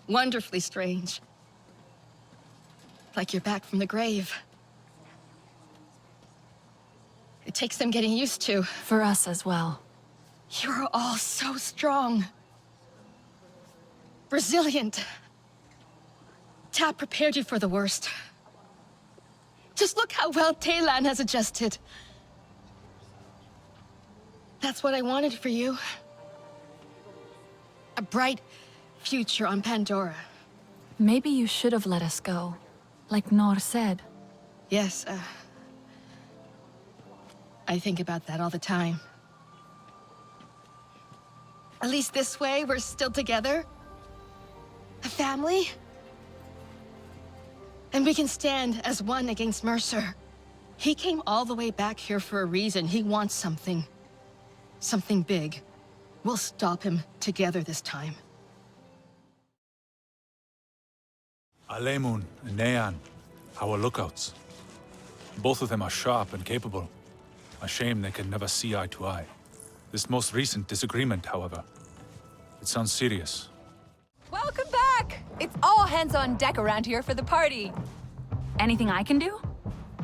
Wonderfully strange. Like you're back from the grave. It takes some getting used to. For us as well. You're all so strong. Resilient. Tap prepared you for the worst. Just look how well Taylan has adjusted. That's what I wanted for you. A bright future on Pandora. Maybe you should have let us go, like Nor said. Yes, I think about that all the time. At least this way, we're still together. A family. And we can stand as one against Mercer. He came all the way back here for a reason. He wants something. Something big. We'll stop him together this time. Alemun and Neyan, our lookouts. Both of them are sharp and capable. A shame they can never see eye to eye. This most recent disagreement, however, it sounds serious. Welcome back! It's all hands on deck around here for the party. Anything I can do?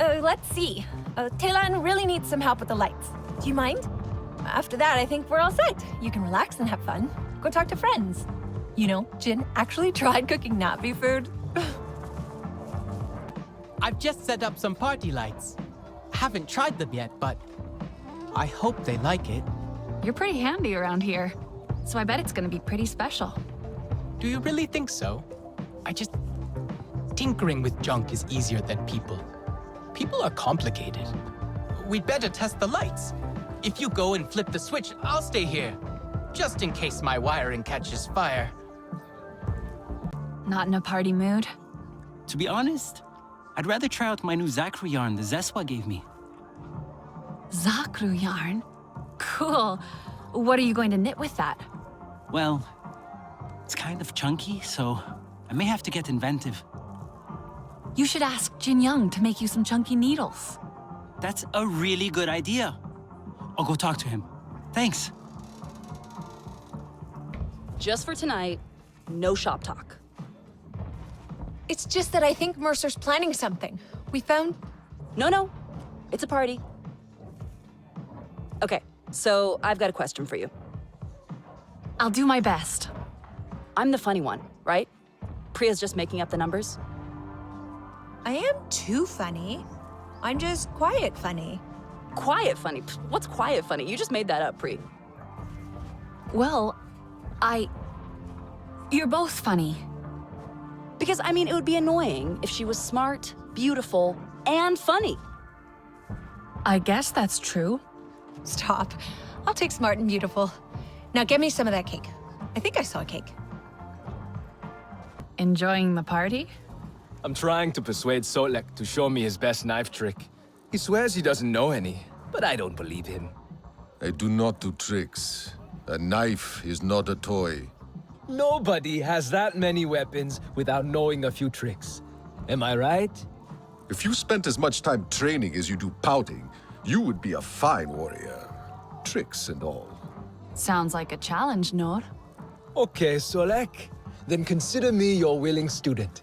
Let's see. Taylan really needs some help with the lights. Do you mind? After that, I think we're all set. You can relax and have fun. Go talk to friends. You know, Jin actually tried cooking Na'vi food. I've just set up some party lights. Haven't tried them yet, but I hope they like it. You're pretty handy around here, so I bet it's gonna be pretty special. Do you really think so? Tinkering with junk is easier than people. People are complicated. We'd better test the lights. If you go and flip the switch, I'll stay here. Just in case my wiring catches fire. Not in a party mood? To be honest, I'd rather try out my new Zakru yarn the Zeswa gave me. Zakru yarn? Cool. What are you going to knit with that? Well, it's kind of chunky, so I may have to get inventive. You should ask Jin Young to make you some chunky needles. That's a really good idea. I'll go talk to him. Thanks. Just for tonight, no shop talk. It's just that I think Mercer's planning something. We found... No. It's a party. Okay, so I've got a question for you. I'll do my best. I'm the funny one, right? Priya's just making up the numbers. I am too funny. I'm just quiet funny. Quiet funny? What's quiet funny? You just made that up, Pri. Well, You're both funny. Because, I mean, it would be annoying if she was smart, beautiful, and funny. I guess that's true. Stop. I'll take smart and beautiful. Now get me some of that cake. I think I saw a cake. Enjoying the party? I'm trying to persuade Solek to show me his best knife trick. He swears he doesn't know any, but I don't believe him. I do not do tricks. A knife is not a toy. Nobody has that many weapons without knowing a few tricks. Am I right? If you spent as much time training as you do pouting, you would be a fine warrior. Tricks and all. Sounds like a challenge, Nor. Okay, Solek. Then consider me your willing student.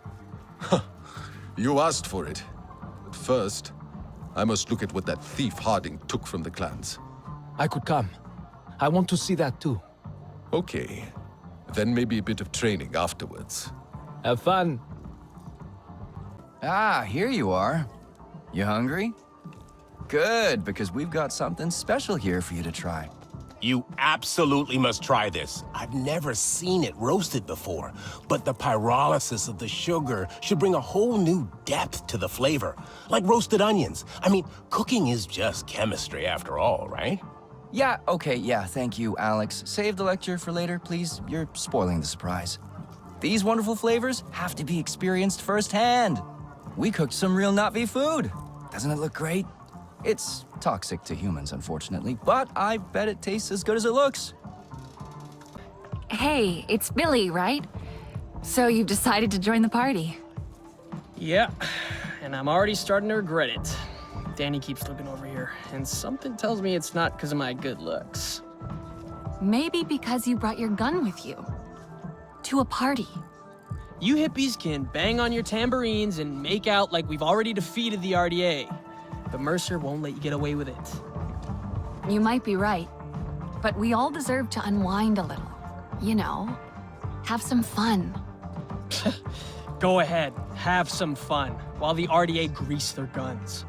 You asked for it. But first, I must look at what that thief Harding took from the clans. I could come. I want to see that too. Okay. Then maybe a bit of training afterwards. Have fun. Ah, here you are. You hungry? Good, because we've got something special here for you to try. You absolutely must try this. I've never seen it roasted before, but the pyrolysis of the sugar should bring a whole new depth to the flavor, like roasted onions. I mean, cooking is just chemistry after all, right? Yeah, okay, yeah, thank you, Alex. Save the lecture for later, please. You're spoiling the surprise. These wonderful flavors have to be experienced firsthand. We cooked some real Na'vi food. Doesn't it look great? It's toxic to humans, unfortunately, but I bet it tastes as good as it looks. Hey, it's Billy, right? So you've decided to join the party? Yeah, and I'm already starting to regret it. Danny keeps looking over here, and something tells me it's not because of my good looks. Maybe because you brought your gun with you. To a party. You hippies can bang on your tambourines and make out like we've already defeated the RDA. But Mercer won't let you get away with it. You might be right, but we all deserve to unwind a little. You know, have some fun. Go ahead, have some fun, while the RDA grease their guns.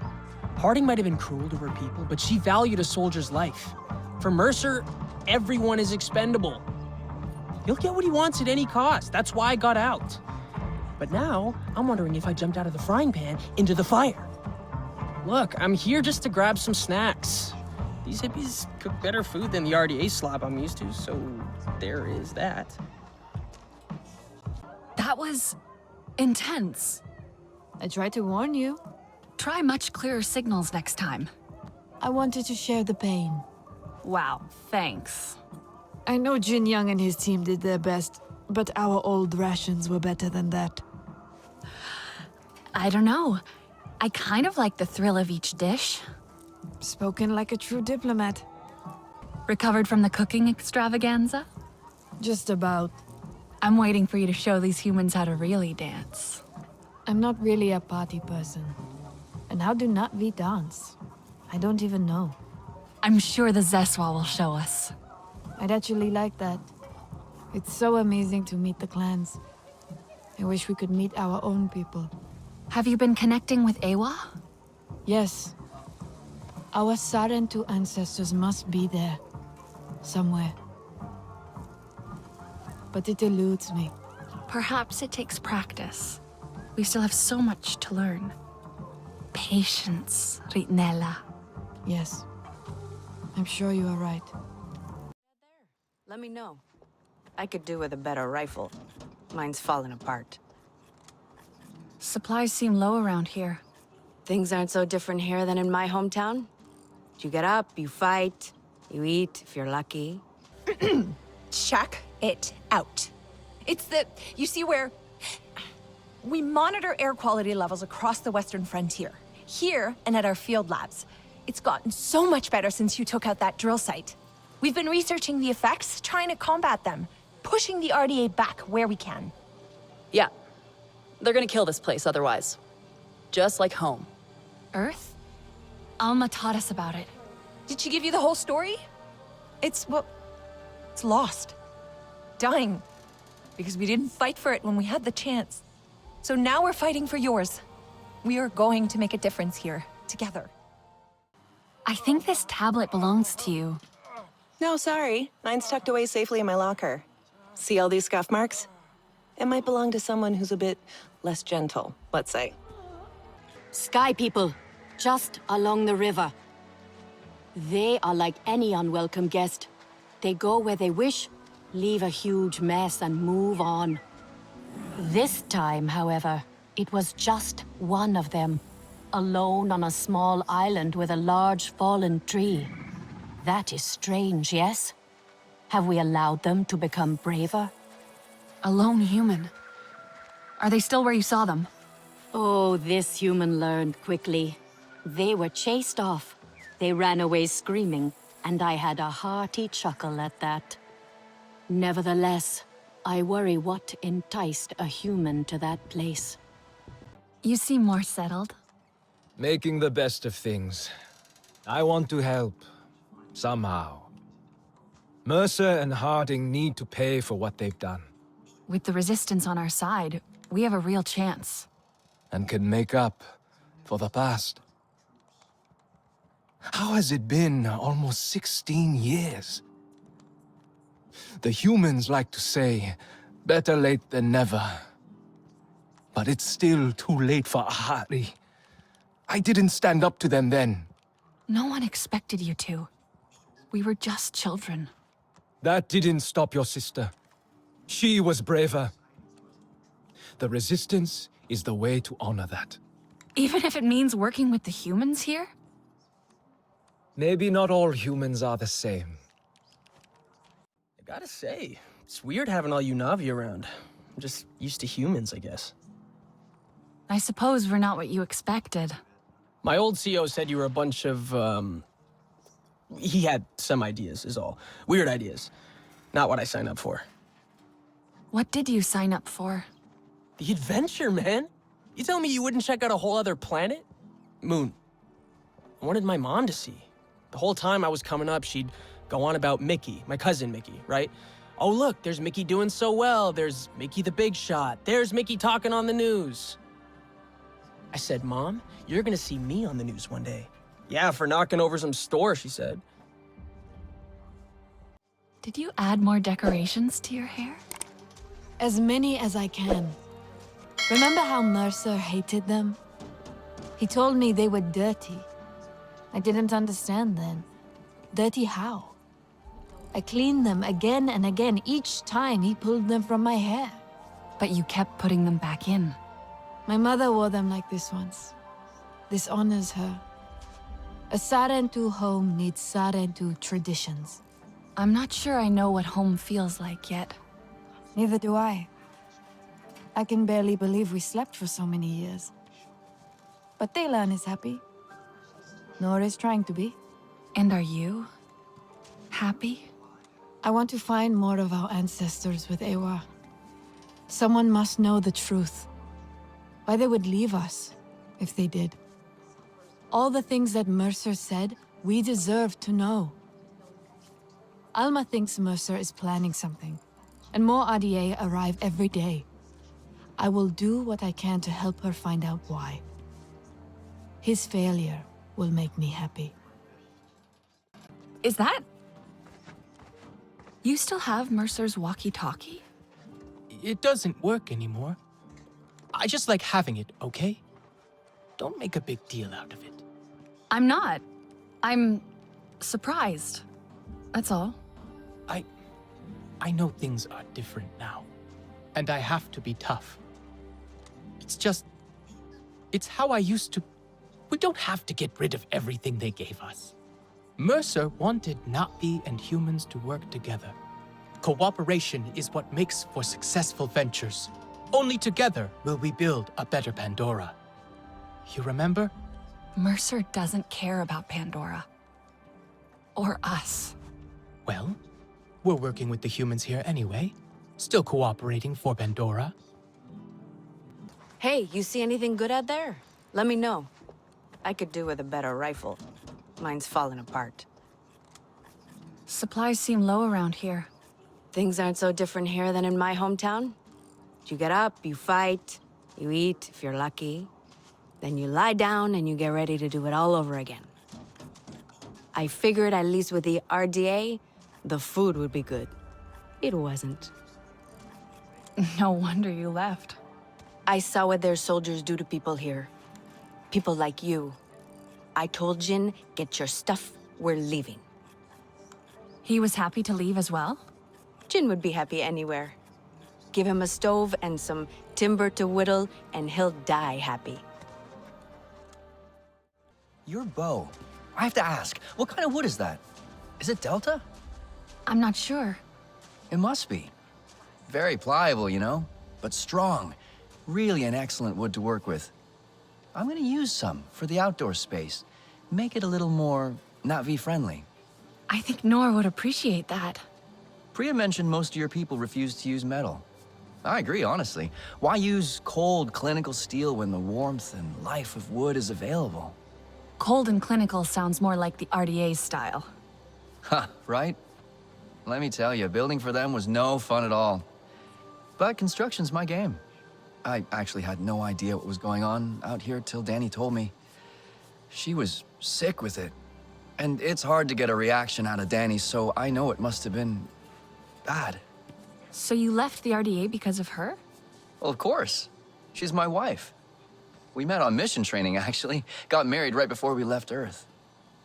Harding might have been cruel to her people, but she valued a soldier's life. For Mercer, everyone is expendable. He'll get what he wants at any cost. That's why I got out. But now, I'm wondering if I jumped out of the frying pan into the fire. Look, I'm here just to grab some snacks. These hippies cook better food than the RDA slop I'm used to, so there is that. That was intense. I tried to warn you. Try much clearer signals next time. I wanted to share the pain. Wow, thanks. I know Jin Young and his team did their best, but our old rations were better than that. I don't know. I kind of like the thrill of each dish. Spoken like a true diplomat. Recovered from the cooking extravaganza? Just about. I'm waiting for you to show these humans how to really dance. I'm not really a party person. And how do Na'vi dance? I don't even know. I'm sure the Zeswa will show us. I'd actually like that. It's so amazing to meet the clans. I wish we could meet our own people. Have you been connecting with Ewa? Yes. Our Sarentu ancestors must be there. Somewhere. But it eludes me. Perhaps it takes practice. We still have so much to learn. Patience, Ritnella. Yes. I'm sure you are right. Let me know. I could do with a better rifle. Mine's falling apart. Supplies seem low around here. Things aren't so different here than in my hometown. You get up, you fight, you eat, if you're lucky. Check it out. It's the, you see where we monitor air quality levels across the western frontier, here and at our field labs. It's gotten so much better since you took out that drill site. We've been researching the effects, trying to combat them, pushing the RDA back where we can. Yeah. They're gonna kill this place otherwise. Just like home. Earth? Alma taught us about it. Did she give you the whole story? It's, well, it's lost. Dying. Because we didn't fight for it when we had the chance. So now we're fighting for yours. We are going to make a difference here, together. I think this tablet belongs to you. No, sorry. Mine's tucked away safely in my locker. See all these scuff marks? It might belong to someone who's a bit less gentle, let's say. Sky people, just along the river. They are like any unwelcome guest. They go where they wish, leave a huge mess, and move on. This time, however, it was just one of them, alone on a small island with a large fallen tree. That is strange, yes? Have we allowed them to become braver? A lone human. Are they still where you saw them? Oh, this human learned quickly. They were chased off. They ran away screaming, and I had a hearty chuckle at that. Nevertheless, I worry what enticed a human to that place. You seem more settled. Making the best of things. I want to help. Somehow. Mercer and Harding need to pay for what they've done. With the Resistance on our side, we have a real chance. And can make up for the past. How has it been almost 16 years? The humans like to say, better late than never. But it's still too late for Ahari. I didn't stand up to them then. No one expected you to. We were just children. That didn't stop your sister. She was braver. The Resistance is the way to honor that. Even if it means working with the humans here? Maybe not all humans are the same. I gotta say, it's weird having all you Na'vi around. I'm just used to humans, I guess. I suppose we're not what you expected. My old CO said you were a bunch of, he had some ideas, is all. Weird ideas. Not what I signed up for. What did you sign up for? The adventure, man! You tell me you wouldn't check out a whole other planet? Moon. I wanted my mom to see. The whole time I was coming up, she'd go on about Mickey, my cousin Mickey, right? Oh look, there's Mickey doing so well, there's Mickey the big shot, there's Mickey talking on the news. I said, Mom, you're gonna see me on the news one day. Yeah, for knocking over some store, she said. Did you add more decorations to your hair? As many as I can. Remember how Mercer hated them? He told me they were dirty. I didn't understand then. Dirty how? I cleaned them again and again each time he pulled them from my hair. But you kept putting them back in. My mother wore them like this once. This honors her. A Sarentu home needs Sarentu traditions. I'm not sure I know what home feels like yet. Neither do I. I can barely believe we slept for so many years. But Thaylan is happy. Nora is trying to be. And are you happy? I want to find more of our ancestors with Ewa. Someone must know the truth. Why they would leave us, if they did. All the things that Mercer said, we deserve to know. Alma thinks Mercer is planning something, and more RDA arrive every day. I will do what I can to help her find out why. His failure will make me happy. Is that... You still have Mercer's walkie-talkie? It doesn't work anymore. I just like having it, okay? Don't make a big deal out of it. I'm not. I'm surprised. That's all. I know things are different now. And I have to be tough. It's just... It's how I used to... We don't have to get rid of everything they gave us. Mercer wanted Na'vi and humans to work together. Cooperation is what makes for successful ventures. Only together will we build a better Pandora. You remember? Mercer doesn't care about Pandora. Or us. Well, we're working with the humans here anyway. Still cooperating for Pandora. Hey, you see anything good out there? Let me know. I could do with a better rifle. Mine's falling apart. Supplies seem low around here. Things aren't so different here than in my hometown. You get up, you fight, you eat, if you're lucky. Then you lie down and you get ready to do it all over again. I figured at least with the RDA, the food would be good. It wasn't. No wonder you left. I saw what their soldiers do to people here. People like you. I told Jin, get your stuff we're leaving. He was happy to leave as well? Jin would be happy anywhere. Give him a stove and some timber to whittle, and he'll die happy. Your bow. I have to ask, what kind of wood is that? Is it Delta? I'm not sure. It must be. Very pliable, you know, but strong. Really an excellent wood to work with. I'm gonna use some for the outdoor space. Make it a little more Na'vi friendly. I think Nor would appreciate that. Priya mentioned most of your people refuse to use metal. I agree, honestly. Why use cold, clinical steel when the warmth and life of wood is available? Cold and clinical sounds more like the RDA's style. Ha, right? Let me tell you, building for them was no fun at all. But construction's my game. I actually had no idea what was going on out here till Danny told me. She was sick with it. And it's hard to get a reaction out of Danny, so I know it must have been bad. So you left the RDA because of her? Well, of course. She's my wife. We met on mission training, actually. Got married right before we left Earth.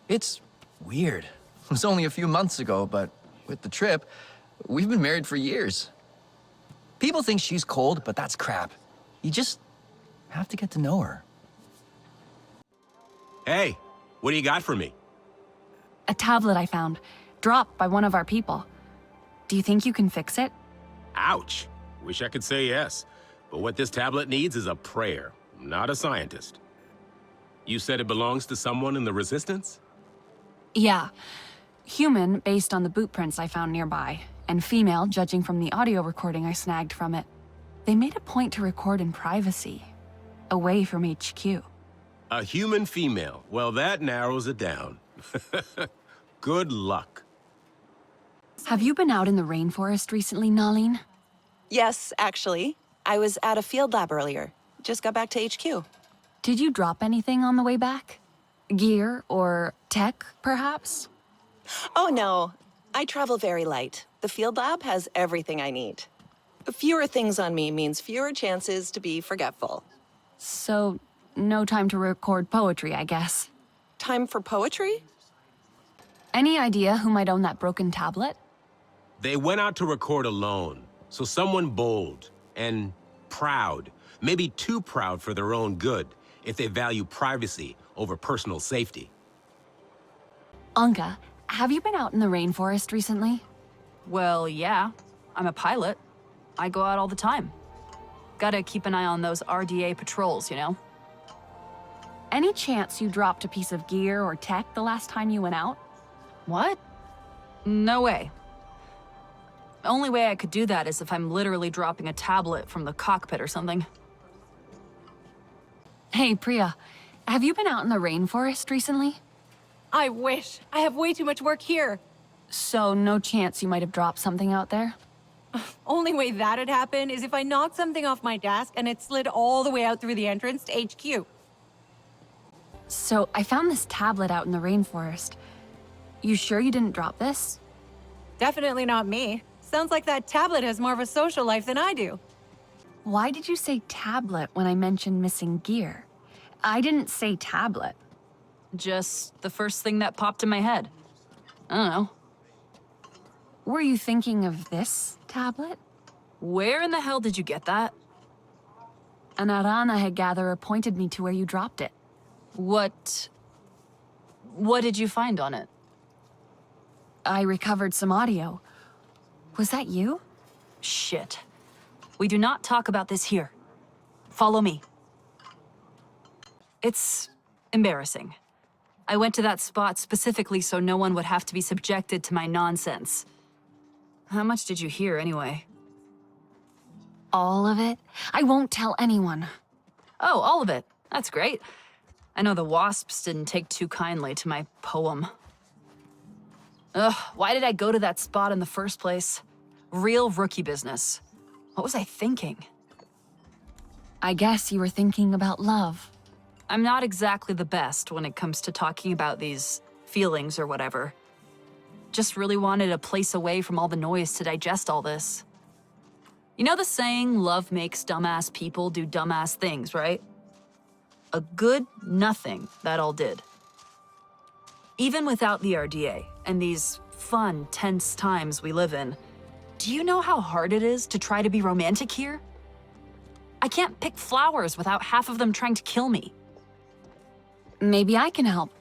It's weird. It was only a few months ago, but with the trip, we've been married for years. People think she's cold, but that's crap. You just have to get to know her. Hey, what do you got for me? A tablet I found, dropped by one of our people. Do you think you can fix it? Ouch. Wish I could say yes. But what this tablet needs is a prayer, not a scientist. You said it belongs to someone in the Resistance? Yeah. Human, based on the boot prints I found nearby, and female, judging from the audio recording I snagged from it. They made a point to record in privacy, away from HQ. A human female. Well, that narrows it down. Good luck. Have you been out in the rainforest recently, Nalin? Yes, actually. I was at a field lab earlier. Just got back to HQ. Did you drop anything on the way back? Gear or tech, perhaps? Oh, no. I travel very light. The field lab has everything I need. Fewer things on me means fewer chances to be forgetful. So, no time to record poetry, I guess. Time for poetry? Any idea who might own that broken tablet? They went out to record alone, so someone bold and proud, maybe too proud for their own good, if they value privacy over personal safety. Anka, have you been out in the rainforest recently? Well, yeah. I'm a pilot. I go out all the time. Gotta keep an eye on those RDA patrols, you know? Any chance you dropped a piece of gear or tech the last time you went out? What? No way. The only way I could do that is if I'm literally dropping a tablet from the cockpit or something. Hey, Priya, have you been out in the rainforest recently? I wish. I have way too much work here. So no chance you might have dropped something out there? Only way that'd happen is if I knocked something off my desk and it slid all the way out through the entrance to HQ. So I found this tablet out in the rainforest. You sure you didn't drop this? Definitely not me. Sounds like that tablet has more of a social life than I do. Why did you say tablet when I mentioned missing gear? I didn't say tablet. Just the first thing that popped in my head. I don't know. Were you thinking of this tablet? Where in the hell did you get that? An Arana gatherer pointed me to where you dropped it. What did you find on it? I recovered some audio. Was that you? Shit. We do not talk about this here. Follow me. It's embarrassing. I went to that spot specifically so no one would have to be subjected to my nonsense. How much did you hear, anyway? All of it? I won't tell anyone. Oh, all of it. That's great. I know the Wasps didn't take too kindly to my poem. Ugh, why did I go to that spot in the first place? Real rookie business. What was I thinking? I guess you were thinking about love. I'm not exactly the best when it comes to talking about these feelings or whatever. Just really wanted a place away from all the noise to digest all this. You know the saying, love makes dumbass people do dumbass things, right? A good nothing that all did. Even without the RDA and these fun, tense times we live in, do you know how hard it is to try to be romantic here? I can't pick flowers without half of them trying to kill me. Maybe I can help.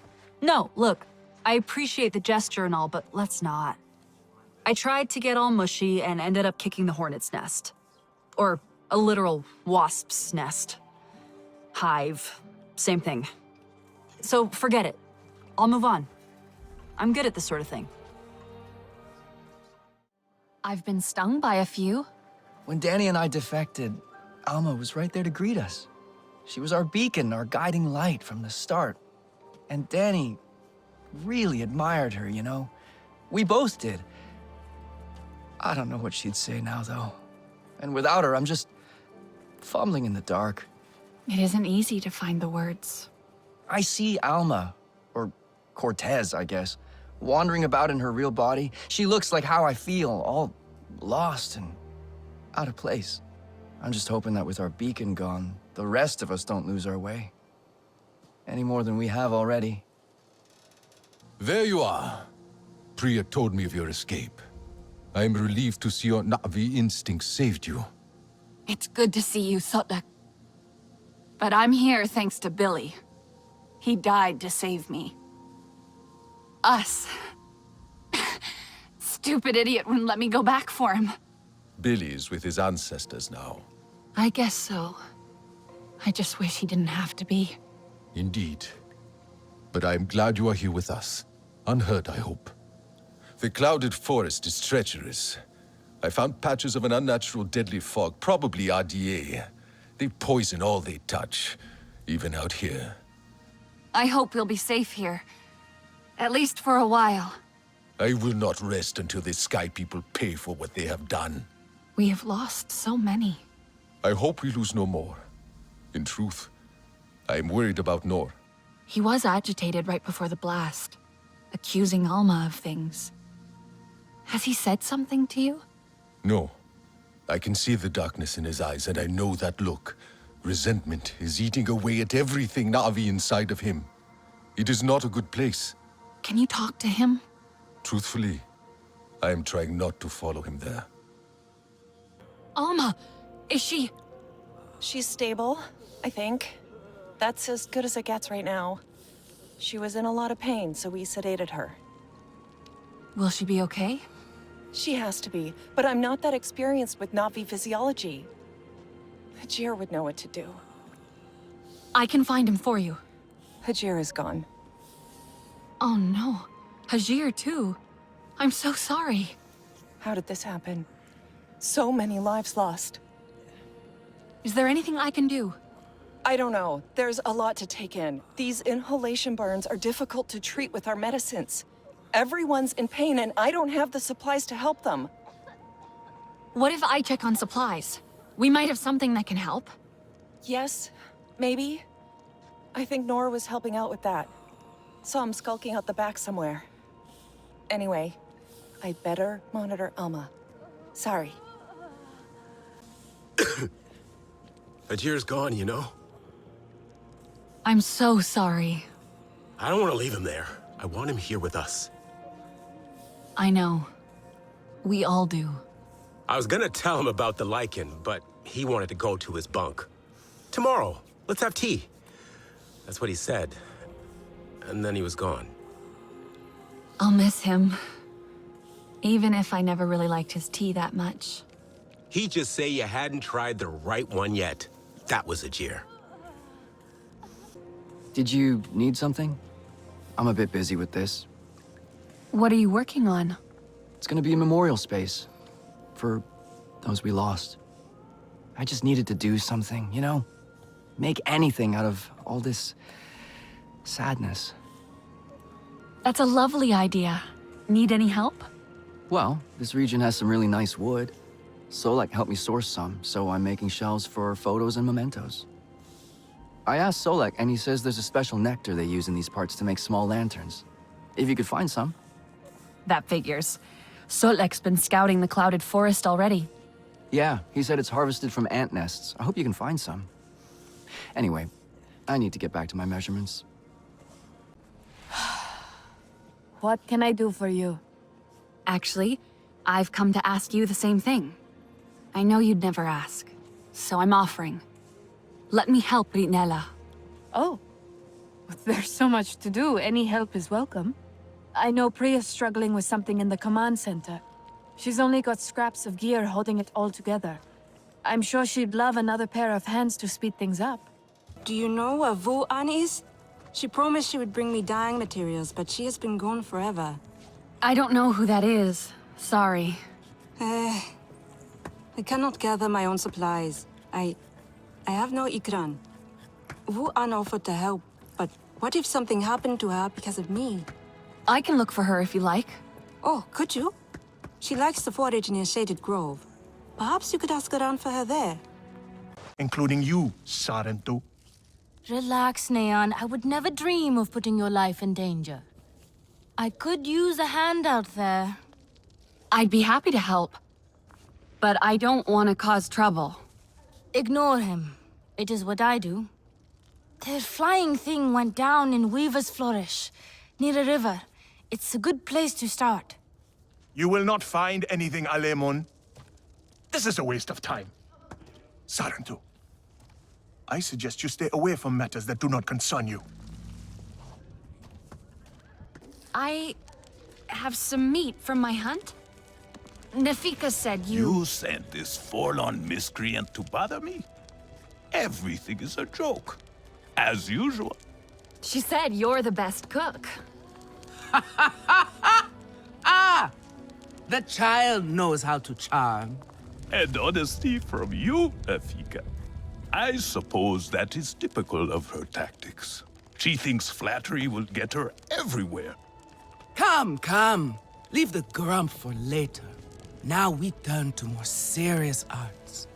No, look, I appreciate the gesture and all, but let's not. I tried to get all mushy and ended up kicking the hornet's nest. Or a literal wasp's nest. Hive, same thing. So forget it. I'll move on. I'm good at this sort of thing. I've been stung by a few. When Danny and I defected, Alma was right there to greet us. She was our beacon, our guiding light from the start. And Danny really admired her, you know? We both did. I don't know what she'd say now, though. And without her, I'm just fumbling in the dark. It isn't easy to find the words. I see Alma, or Cortez, I guess, wandering about in her real body. She looks like how I feel, all lost and out of place. I'm just hoping that with our beacon gone, the rest of us don't lose our way. Any more than we have already. There you are. Priya told me of your escape. I am relieved to see your Na'vi instinct saved you. It's good to see you, Sotlek. But I'm here thanks to Billy. He died to save me. Us. Stupid idiot wouldn't let me go back for him. Billy is with his ancestors now. I guess so. I just wish he didn't have to be. Indeed. But I am glad you are here with us. Unhurt, I hope. The clouded forest is treacherous. I found patches of an unnatural deadly fog, probably RDA. They poison all they touch, even out here. I hope we'll be safe here. At least for a while. I will not rest until the Sky People pay for what they have done. We have lost so many. I hope we lose no more. In truth, I am worried about Nor. He was agitated right before the blast, accusing Alma of things. Has he said something to you? No. I can see the darkness in his eyes, and I know that look. Resentment is eating away at everything Na'vi inside of him. It is not a good place. Can you talk to him? Truthfully, I am trying not to follow him there. Alma, is she... She's stable, I think. That's as good as it gets right now. She was in a lot of pain, so we sedated her. Will she be okay? She has to be, but I'm not that experienced with Na'vi physiology. Hajir would know what to do. I can find him for you. Hajir is gone. Oh no. Hajir too. I'm so sorry. How did this happen? So many lives lost. Is there anything I can do? I don't know. There's a lot to take in. These inhalation burns are difficult to treat with our medicines. Everyone's in pain and I don't have the supplies to help them. What if I check on supplies? We might have something that can help. Yes, maybe. I think Nora was helping out with that. Saw him skulking out the back somewhere. Anyway, I'd better monitor Alma. Sorry. Hajir's gone, you know? I'm so sorry. I don't want to leave him there. I want him here with us. I know. We all do. I was gonna tell him about the lichen, but he wanted to go to his bunk. Tomorrow, let's have tea. That's what he said. And then he was gone. I'll miss him. Even if I never really liked his tea that much. He'd just say you hadn't tried the right one yet. That was a jeer. Did you need something? I'm a bit busy with this. What are you working on? It's gonna be a memorial space. For those we lost. I just needed to do something, you know? Make anything out of all this sadness. That's a lovely idea. Need any help? Well, this region has some really nice wood. Solek helped me source some, so I'm making shelves for photos and mementos. I asked Solek, and he says there's a special nectar they use in these parts to make small lanterns. If you could find some. That figures. Solek's been scouting the clouded forest already. Yeah, he said it's harvested from ant nests. I hope you can find some. Anyway, I need to get back to my measurements. What can I do for you? Actually, I've come to ask you the same thing. I know you'd never ask, so I'm offering. Let me help Rinella. Oh. There's so much to do. Any help is welcome. I know Priya's struggling with something in the command center. She's only got scraps of gear holding it all together. I'm sure she'd love another pair of hands to speed things up. Do you know where Vu An is? She promised she would bring me dyeing materials, but she has been gone forever. I don't know who that is. Sorry. I cannot gather my own supplies. I have no ikran. Vu An offered to help, but what if something happened to her because of me? I can look for her if you like. Oh, could you? She likes to forage near Shaded Grove. Perhaps you could ask around for her there. Including you, Sarentu. Relax, Neon. I would never dream of putting your life in danger. I could use a hand out there. I'd be happy to help. But I don't want to cause trouble. Ignore him. It is what I do. The flying thing went down in Weaver's Flourish, near a river. It's a good place to start. You will not find anything, Alemon. This is a waste of time. Sarentu, I suggest you stay away from matters that do not concern you. I have some meat from my hunt. Nafika said you... You sent this forlorn miscreant to bother me? Everything is a joke. As usual. She said you're the best cook. Ah! The child knows how to charm. And honesty from you, Nafika. I suppose that is typical of her tactics. She thinks flattery will get her everywhere. Come. Leave the grump for later. Now we turn to more serious arts.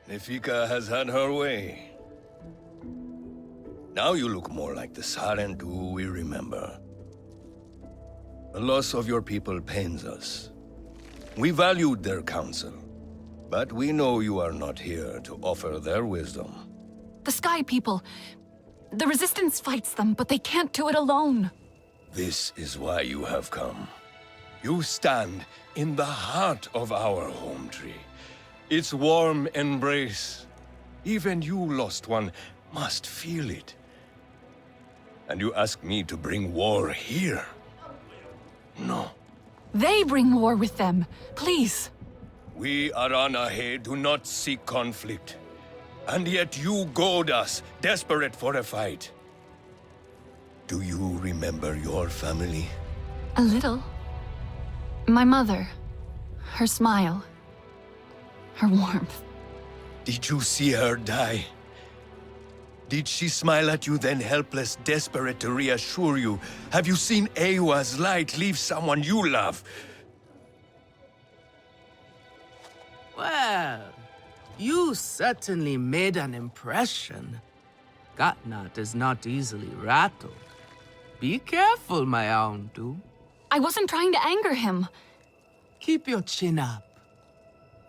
Nefika has had her way. Now you look more like the Sarentu we remember. The loss of your people pains us. We valued their counsel, but we know you are not here to offer their wisdom. The Sky People. The Resistance fights them, but they can't do it alone. This is why you have come. You stand in the heart of our home tree. Its warm embrace. Even you, lost one, must feel it. And you ask me to bring war here? No. They bring war with them. Please. We Aranahe do not seek conflict. And yet you goad us, desperate for a fight. Do you remember your family? A little. My mother. Her smile. Her warmth. Did you see her die? Did she smile at you then helpless, desperate to reassure you? Have you seen Ewa's light leave someone you love? Well, you certainly made an impression. Gatnat is not easily rattled. Be careful, my Auntu. I wasn't trying to anger him. Keep your chin up.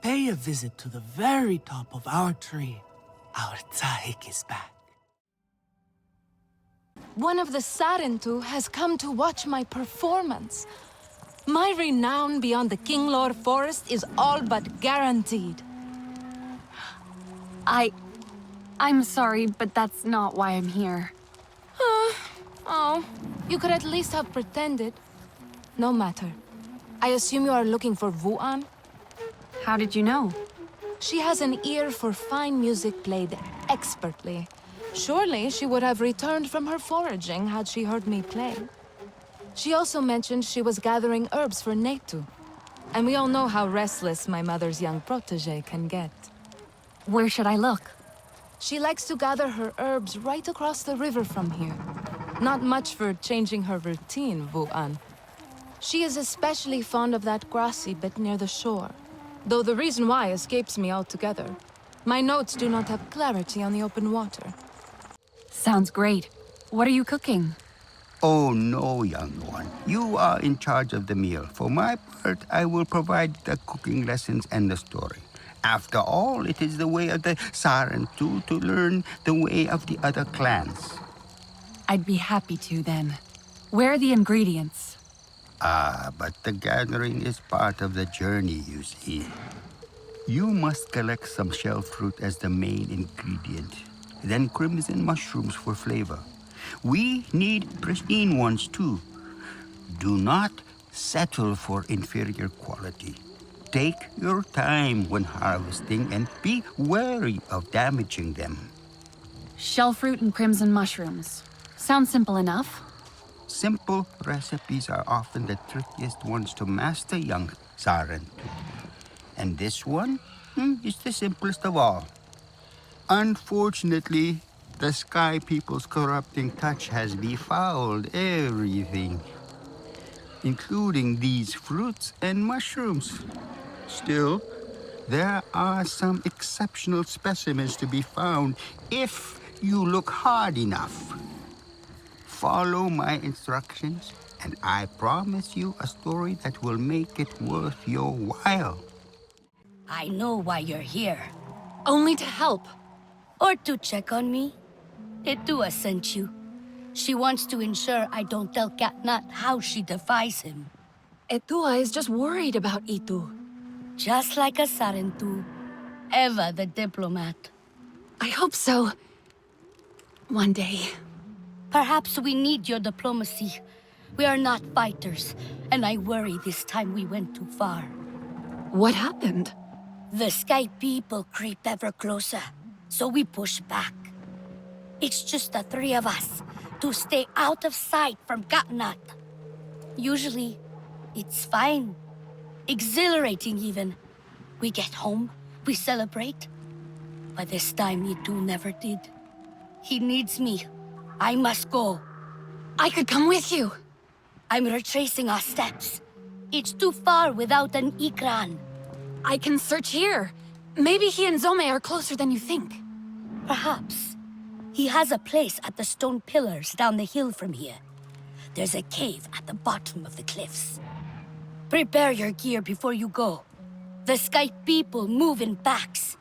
Pay a visit to the very top of our tree. Our Tsahik is back. One of the Sarentu has come to watch my performance. My renown beyond the Kinglore Forest is all but guaranteed. I'm sorry, but that's not why I'm here. Oh, you could at least have pretended. No matter. I assume you are looking for Vu An? How did you know? She has an ear for fine music played expertly. Surely she would have returned from her foraging had she heard me play. She also mentioned she was gathering herbs for Neytu. And we all know how restless my mother's young protege can get. Where should I look? She likes to gather her herbs right across the river from here. Not much for changing her routine, Vu An. She is especially fond of that grassy bit near the shore. Though the reason why escapes me altogether. My notes do not have clarity on the open water. Sounds great. What are you cooking? Oh, no, young one. You are in charge of the meal. For my part, I will provide the cooking lessons and the story. After all, it is the way of the Sarentu to learn the way of the other clans. I'd be happy to, then. Where are the ingredients? But the gathering is part of the journey, you see. You must collect some shell fruit as the main ingredient, then crimson mushrooms for flavor. We need pristine ones, too. Do not settle for inferior quality. Take your time when harvesting and be wary of damaging them. Shell fruit and crimson mushrooms. Sounds simple enough. Simple recipes are often the trickiest ones to master, young Sarentu. And this one is the simplest of all. Unfortunately, the Sky People's corrupting touch has befouled everything, including these fruits and mushrooms. Still, there are some exceptional specimens to be found if you look hard enough. Follow my instructions, and I promise you a story that will make it worth your while. I know why you're here. Only to help. Or to check on me. Etua sent you. She wants to ensure I don't tell Katnat how she defies him. Etua is just worried about Itu. Just like a Sarentu. Eva the diplomat. I hope so. One day. Perhaps we need your diplomacy. We are not fighters, and I worry this time we went too far. What happened? The Sky People creep ever closer, so we push back. It's just the three of us to stay out of sight from Katnat. Usually, it's fine. Exhilarating even. We get home, we celebrate. But this time, Itu never did. He needs me. I must go. I could come with you. I'm retracing our steps. It's too far without an Ikran. I can search here. Maybe he and Zome are closer than you think. Perhaps. He has a place at the stone pillars down the hill from here. There's a cave at the bottom of the cliffs. Prepare your gear before you go. The Sky People move in packs.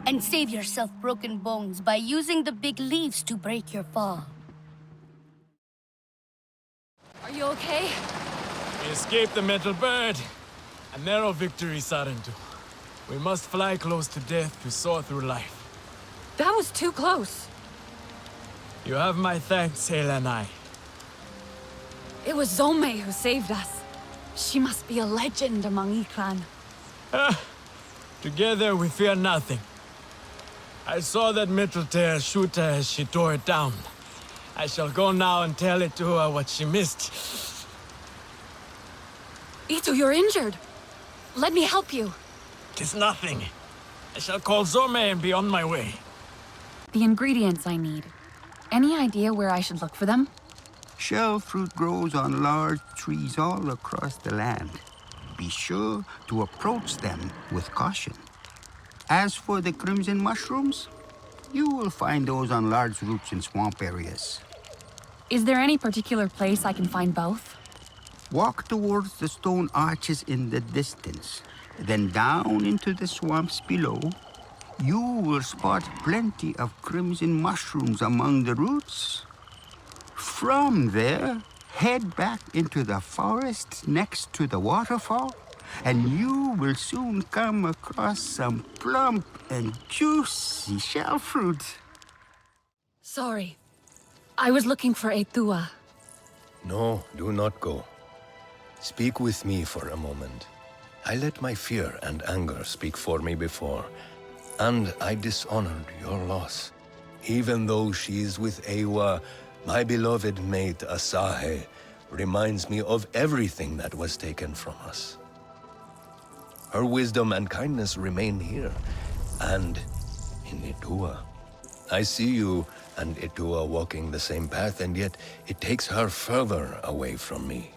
And save yourself broken bones by using the big leaves to break your fall. Are you okay? We escaped the metal bird. A narrow victory, Sarentu. We must fly close to death to soar through life. That was too close. You have my thanks, Helenai. It was Zome who saved us. She must be a legend among Ikran. Together we fear nothing. I saw that metal tear shoot her as she tore it down. I shall go now and tell it to her what she missed. Itu, you're injured. Let me help you. 'Tis nothing. I shall call Zome and be on my way. The ingredients I need. Any idea where I should look for them? Shell fruit grows on large trees all across the land. Be sure to approach them with caution. As for the crimson mushrooms, you will find those on large roots in swamp areas. Is there any particular place I can find both? Walk towards the stone arches in the distance, then down into the swamps below. You will spot plenty of crimson mushrooms among the roots. From there, head back into the forest next to the waterfall, and you will soon come across some plump and juicy shell fruit. Sorry. I was looking for Etua. No, do not go. Speak with me for a moment. I let my fear and anger speak for me before, and I dishonored your loss. Even though she is with Ewa, my beloved mate Asahe reminds me of everything that was taken from us. Her wisdom and kindness remain here, and in Etua. I see you and Etua walking the same path, and yet it takes her further away from me.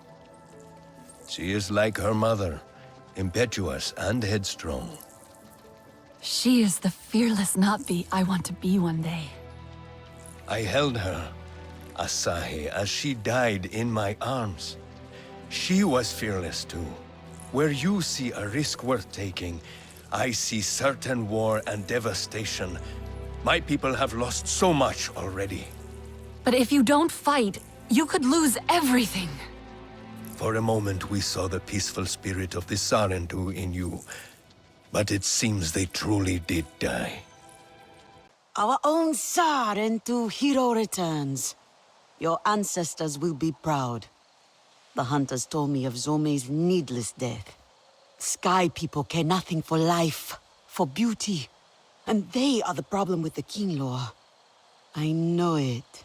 She is like her mother, impetuous and headstrong. She is the fearless Na'vi I want to be one day. I held her, Asahi as she died in my arms. She was fearless too. Where you see a risk worth taking, I see certain war and devastation. My people have lost so much already. But if you don't fight, you could lose everything. For a moment we saw the peaceful spirit of the Sarentu in you. But it seems they truly did die. Our own Sarentu hero returns. Your ancestors will be proud. The hunters told me of Zome's needless death. Sky people care nothing for life, for beauty. And they are the problem with the King Law. I know it.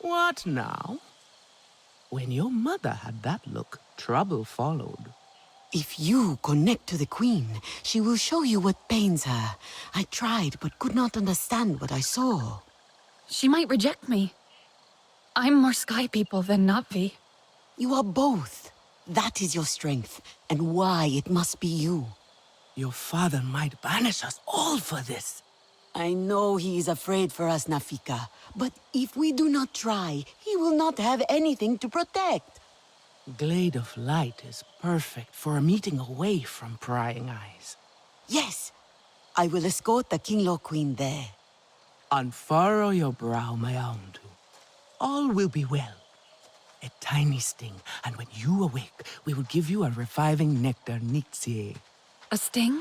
What now? When your mother had that look, trouble followed. If you connect to the Queen, she will show you what pains her. I tried, but could not understand what I saw. She might reject me. I'm more Sky people than Na'vi. You are both. That is your strength, and why it must be you. Your father might banish us all for this. I know he is afraid for us, Nafika. But if we do not try, he will not have anything to protect. Glade of Light is perfect for a meeting away from prying eyes. Yes, I will escort the King Law Queen there. Unfurrow your brow, my Aundu. All will be well. A tiny sting, and when you awake, we will give you a reviving nectar Neytiri. A sting?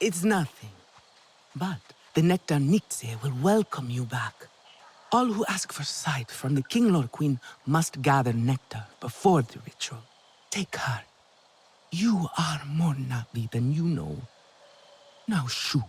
It's nothing. But the nectar Neytiri will welcome you back. All who ask for sight from the King Lord Queen must gather nectar before the ritual. Take heart. You are more Na'vi than you know. Now shoo.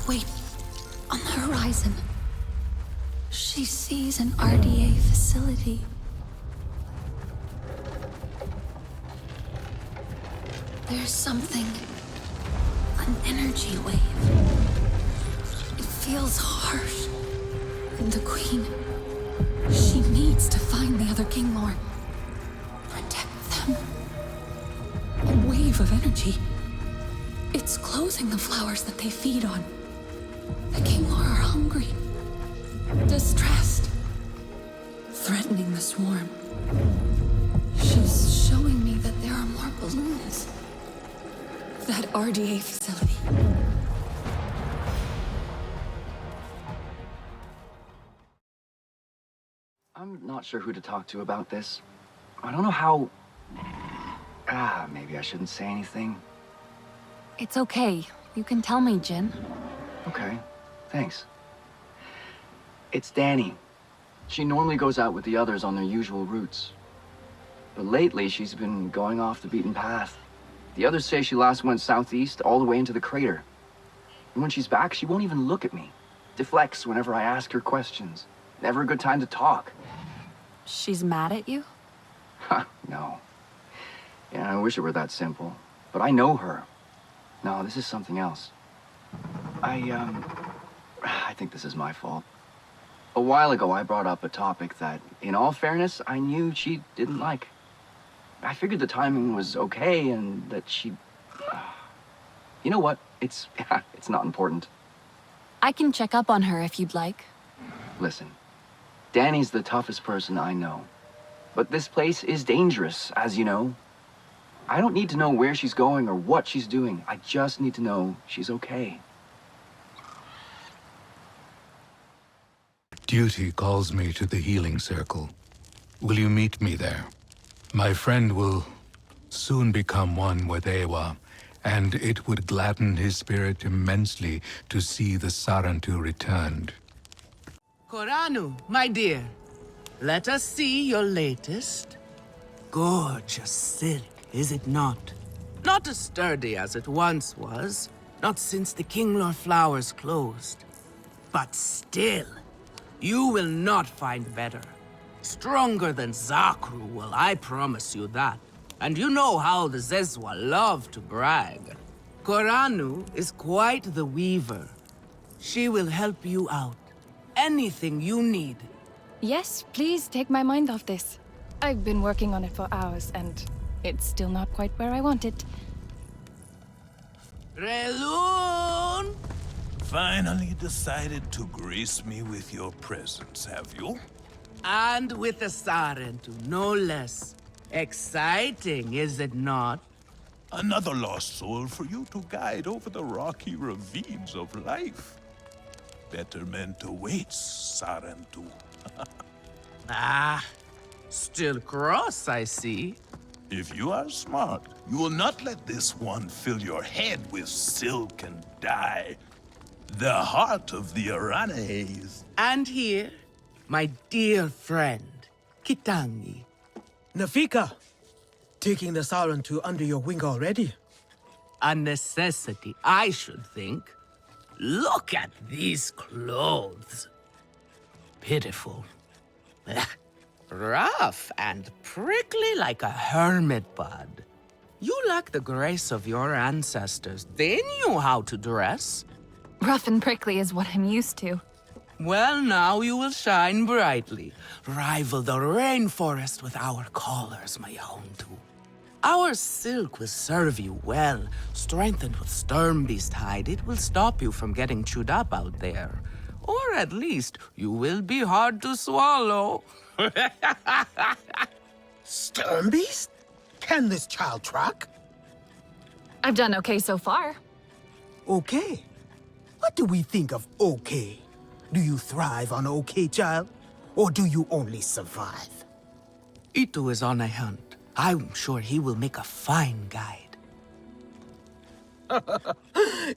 Wait, on the horizon. She sees an RDA facility. There's something, an energy wave. It feels harsh. And the Queen, she needs to find the other King Lord. Protect them. A wave of energy. It's closing the flowers that they feed on. The King Lord are hungry, distressed, threatening the swarm. She's showing me that there are more balloons. That RDA facility. I'm not sure who to talk to about this. I don't know how... maybe I shouldn't say anything. It's okay. You can tell me, Jin. Okay, thanks. It's Danny. She normally goes out with the others on their usual routes. But lately, she's been going off the beaten path. The others say she last went southeast all the way into the crater. And when she's back, she won't even look at me. Deflects whenever I ask her questions. Never a good time to talk. She's mad at you? Ha, no. Yeah, I wish it were that simple. but I know her. No, this is something else. I think this is my fault. A while ago, I brought up a topic that, in all fairness, I knew she didn't like. I figured the timing was okay and that she... You know what? It's not important. I can check up on her if you'd like. Listen, Danny's the toughest person I know. But this place is dangerous, as you know. I don't need to know where she's going or what she's doing. I just need to know she's okay. Duty calls me to the healing circle. Will you meet me there? My friend will soon become one with Ewa, and it would gladden his spirit immensely to see the Sarantu returned. Koranu, my dear, let us see your latest. Gorgeous silk, is it not? Not as sturdy as it once was, not since the Kinglor flowers closed. But still, you will not find better. Stronger than Zakru will, I promise you that. And you know how the Zezwa love to brag. Koranu is quite the weaver. She will help you out. Anything you need. Yes, please take my mind off this. I've been working on it for hours, and it's still not quite where I want it. Relun! Finally decided to grace me with your presence, have you? And with a Sarantu, no less. Exciting, is it not? Another lost soul for you to guide over the rocky ravines of life. Betterment awaits, Sarantu. Still cross, I see. If you are smart, you will not let this one fill your head with silk and dye. The heart of the Aranes. And here, my dear friend, Kitangi. Nafika, taking the Sarantu under your wing already? A necessity, I should think. Look at these clothes. Pitiful. Rough and prickly like a hermit bud. You lack the grace of your ancestors. They knew how to dress. Rough and prickly is what I'm used to. Well, now you will shine brightly. Rival the rainforest with our collars, my Houndu. Our silk will serve you well. Strengthened with Sternbeast hide, it will stop you from getting chewed up out there. Or at least, you will be hard to swallow. Sternbeast? Can this child track? I've done okay so far. Okay. What do we think of okay? Do you thrive on okay, child? Or do you only survive? Itu is on a hunt. I'm sure he will make a fine guide.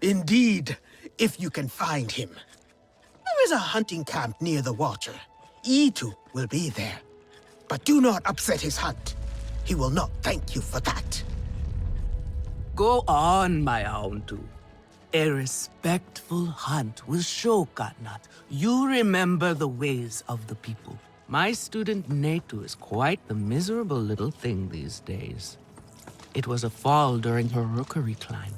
Indeed, if you can find him. There is a hunting camp near the water. Itu will be there. But do not upset his hunt. He will not thank you for that. Go on, my Houndu. A respectful hunt will show Katnat you remember the ways of the people. My student Netu is quite the miserable little thing these days. It was a fall during her rookery climb.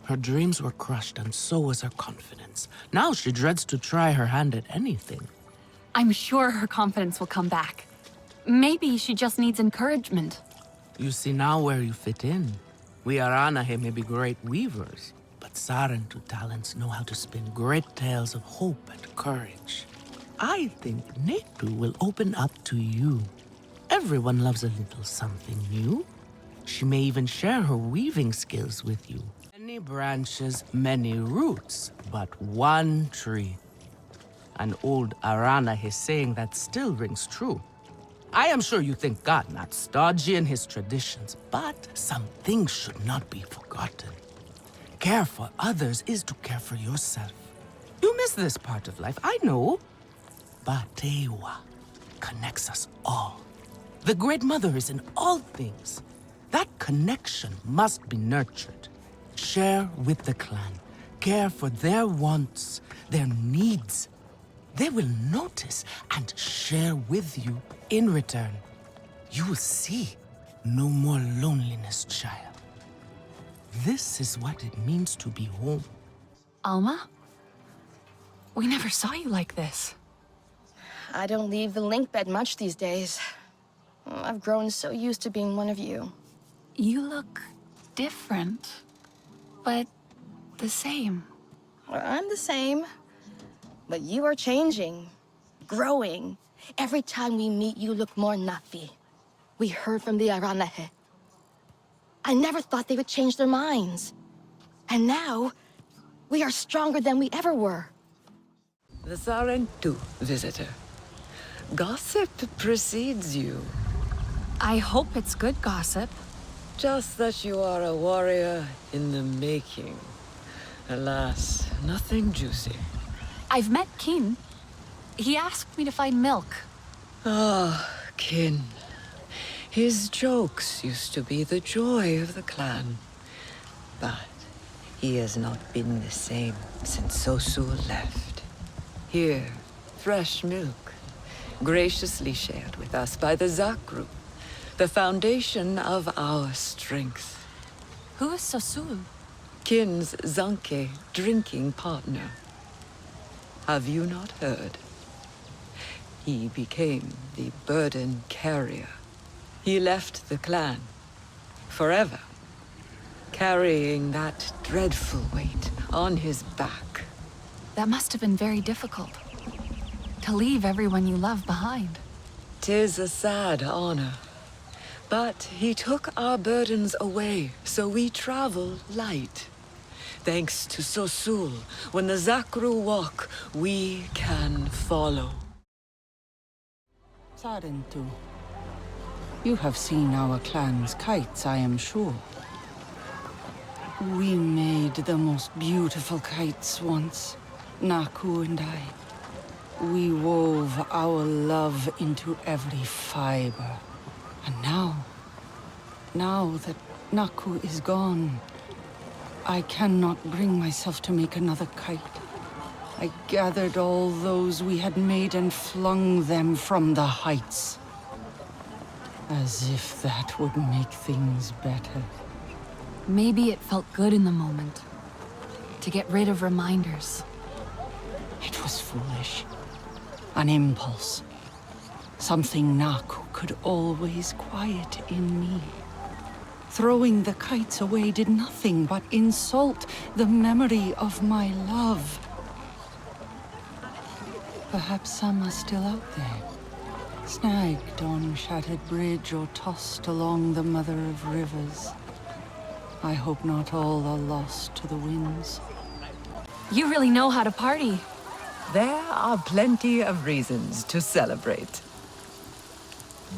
Her dreams were crushed and so was her confidence. Now she dreads to try her hand at anything. I'm sure her confidence will come back. Maybe she just needs encouragement. You see now where you fit in. We Aranahe may be great weavers, but Sarantu talents know how to spin great tales of hope and courage. I think Netu will open up to you. Everyone loves a little something new. She may even share her weaving skills with you. Many branches, many roots, but one tree. An old Aranahe saying that still rings true. I am sure you think God not stodgy in his traditions, but some things should not be forgotten. Care for others is to care for yourself. You miss this part of life, I know. But Tewa connects us all. The Great Mother is in all things. That connection must be nurtured. Share with the clan. Care for their wants, their needs. They will notice and share with you in return. You will see no more loneliness, child. This is what it means to be home. Alma? We never saw you like this. I don't leave the link bed much these days. I've grown so used to being one of you. You look different, but the same. Well, I'm the same, but you are changing, growing. Every time we meet, you look more Na'vi. We heard from the Aranahe. I never thought they would change their minds. And now, we are stronger than we ever were. The Sarentu, visitor. Gossip precedes you. I hope it's good gossip. Just that you are a warrior in the making. Alas, nothing juicy. I've met Kin. He asked me to find milk. Ah, Kin. His jokes used to be the joy of the clan. But he has not been the same since Sosul left. Here, fresh milk, graciously shared with us by the Zakru, the foundation of our strength. Who is Sosul? Kin's Zanke drinking partner. Have you not heard? He became the burden carrier. He left the clan forever, carrying that dreadful weight on his back. That must have been very difficult. To leave everyone you love behind. 'Tis a sad honor. But he took our burdens away, so we travel light. Thanks to Sosul, when the Zakru walk, we can follow. Sarentu, you have seen our clan's kites, I am sure. We made the most beautiful kites once, Naku and I. We wove our love into every fiber. And now that Naku is gone, I cannot bring myself to make another kite. I gathered all those we had made and flung them from the heights. As if that would make things better. Maybe it felt good in the moment. To get rid of reminders. It was foolish. An impulse. Something Naku could always quiet in me. Throwing the kites away did nothing but insult the memory of my love. Perhaps some are still out there, snagged on Shattered Bridge or tossed along the Mother of Rivers. I hope not all are lost to the winds. You really know how to party. There are plenty of reasons to celebrate.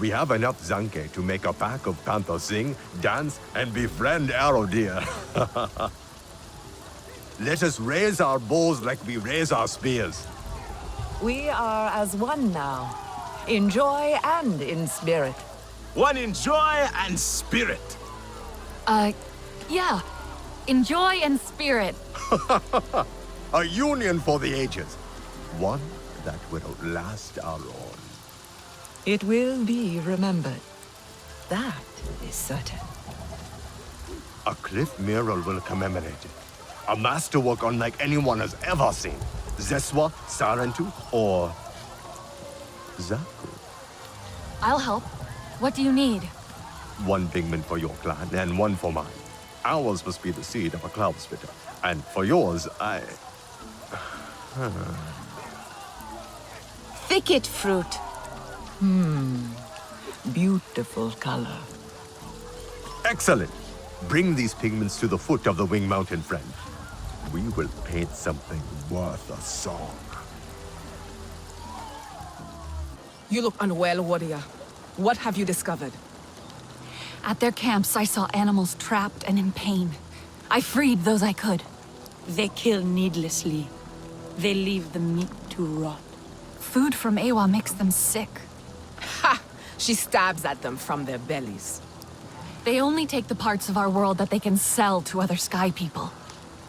We have enough Zanke to make a pack of Panther sing, dance, and befriend Arrow Deer. Let us raise our bows like we raise our spears. We are as one now, in joy and in spirit. One in joy and spirit. Yeah. In joy and spirit. A union for the ages. One that will outlast our own. It will be remembered. That is certain. A cliff mural will commemorate it. A masterwork unlike anyone has ever seen. Zeswa, Sarentu, or Zakru. I'll help. What do you need? One pigment for your clan and one for mine. Ours must be the seed of a cloud spitter. And for yours, Thicket fruit. Beautiful color. Excellent. Bring these pigments to the foot of the Wing Mountain, friend. We will paint something worth a song. You look unwell, warrior. What have you discovered? At their camps, I saw animals trapped and in pain. I freed those I could. They kill needlessly. They leave the meat to rot. Food from Ewa makes them sick. Ha! She stabs at them from their bellies. They only take the parts of our world that they can sell to other sky people.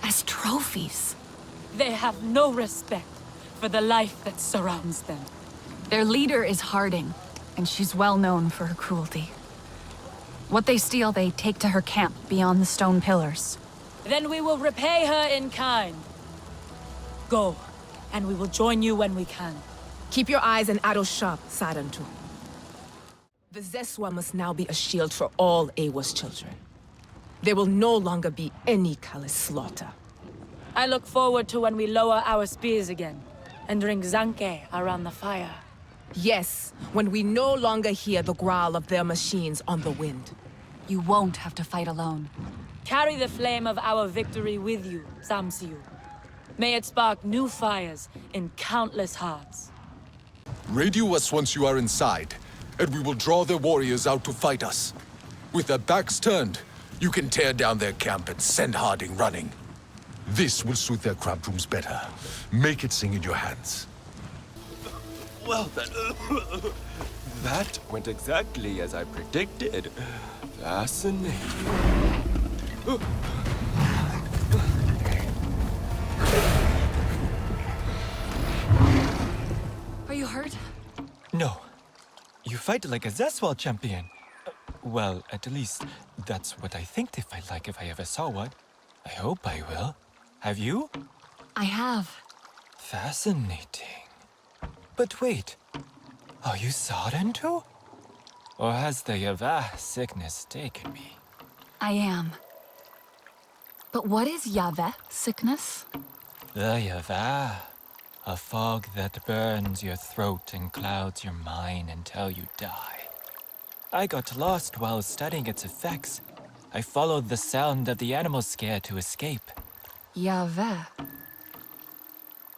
As trophies. They have no respect for the life that surrounds them. Their leader is Harding, and she's well known for her cruelty. What they steal, they take to her camp beyond the stone pillars. Then we will repay her in kind. Go, and we will join you when we can. Keep your eyes and arrows sharp, Sarantu. The Zeswa must now be a shield for all Awa's children. There will no longer be any callous slaughter. I look forward to when we lower our spears again and drink zanke around the fire. Yes, when we no longer hear the growl of their machines on the wind. You won't have to fight alone. Carry the flame of our victory with you, Samsiu. May it spark new fires in countless hearts. Radio us once you are inside, and we will draw their warriors out to fight us. With their backs turned, you can tear down their camp and send Harding running. This will suit their cramped rooms better. Make it sing in your hands. Well, that went exactly as I predicted. Fascinating. Are you hurt? No. You fight like a Zeswal champion. Well, at least, that's what I think they fight like if I ever saw one. I hope I will. Have you? I have. Fascinating. But wait, are you Sarentu? Or has the Yavah sickness taken me? I am. But what is Yaveh sickness? The Yavah. A fog that burns your throat and clouds your mind until you die. I got lost while studying its effects. I followed the sound of the animal scare to escape. Yaveh.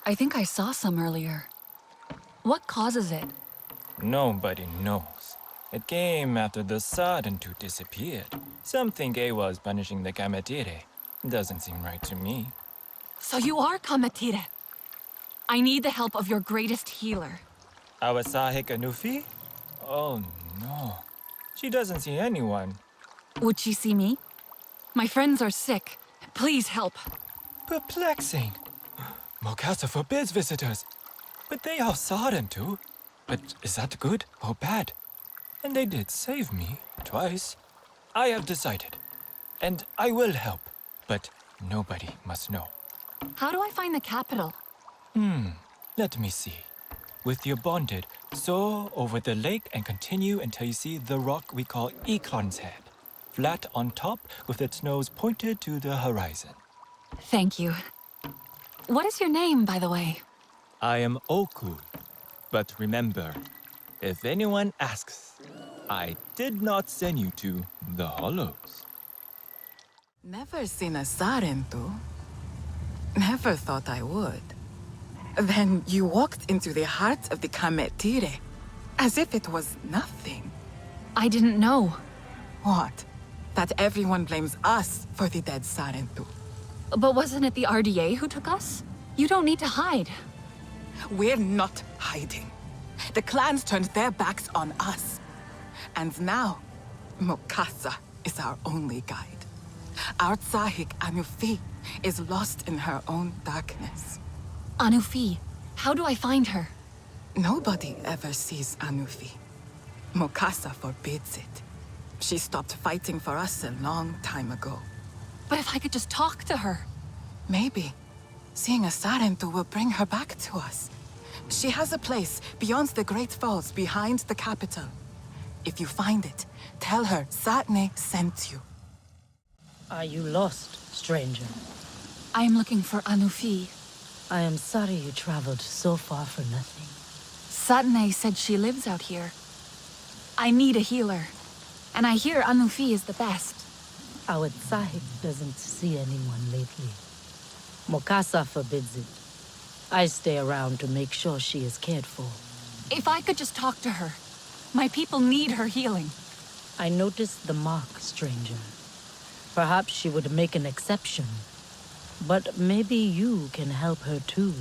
I think I saw some earlier. What causes it? Nobody knows. It came after the Sarentu disappeared. Some think Ewa is punishing the Kametire. Doesn't seem right to me. So you are Kametire. I need the help of your greatest healer. Our Sahik Anufi? Oh no. She doesn't see anyone. Would she see me? My friends are sick. Please help. Perplexing. Mokasa forbids visitors. But they are Sarentu. But is that good or bad? And they did save me twice. I have decided. And I will help. But nobody must know. How do I find the capital? Let me see. With your bonded, soar over the lake and continue until you see the rock we call Eklon's Head. Flat on top with its nose pointed to the horizon. Thank you. What is your name, by the way? I am Oku. But remember, if anyone asks, I did not send you to the Hollows. Never seen a Sarentu. Never thought I would. Then you walked into the heart of the Kametire, as if it was nothing. I didn't know. What? That everyone blames us for the dead Sarentu. But wasn't it the RDA who took us? You don't need to hide. We're not hiding. The clans turned their backs on us. And now, Mokasa is our only guide. Our Tsahik Anufi is lost in her own darkness. Anufi, how do I find her? Nobody ever sees Anufi. Mokasa forbids it. She stopped fighting for us a long time ago. But if I could just talk to her... Maybe. Seeing a Sarentu will bring her back to us. She has a place beyond the Great Falls, behind the capital. If you find it, tell her Satne sent you. Are you lost, stranger? I am looking for Anufi. I am sorry you traveled so far for nothing. Satne said she lives out here. I need a healer. And I hear Anufi is the best. Our Tsahik doesn't see anyone lately. Mokasa forbids it. I stay around to make sure she is cared for. If I could just talk to her. My people need her healing. I noticed the mark, stranger. Perhaps she would make an exception. But maybe you can help her too.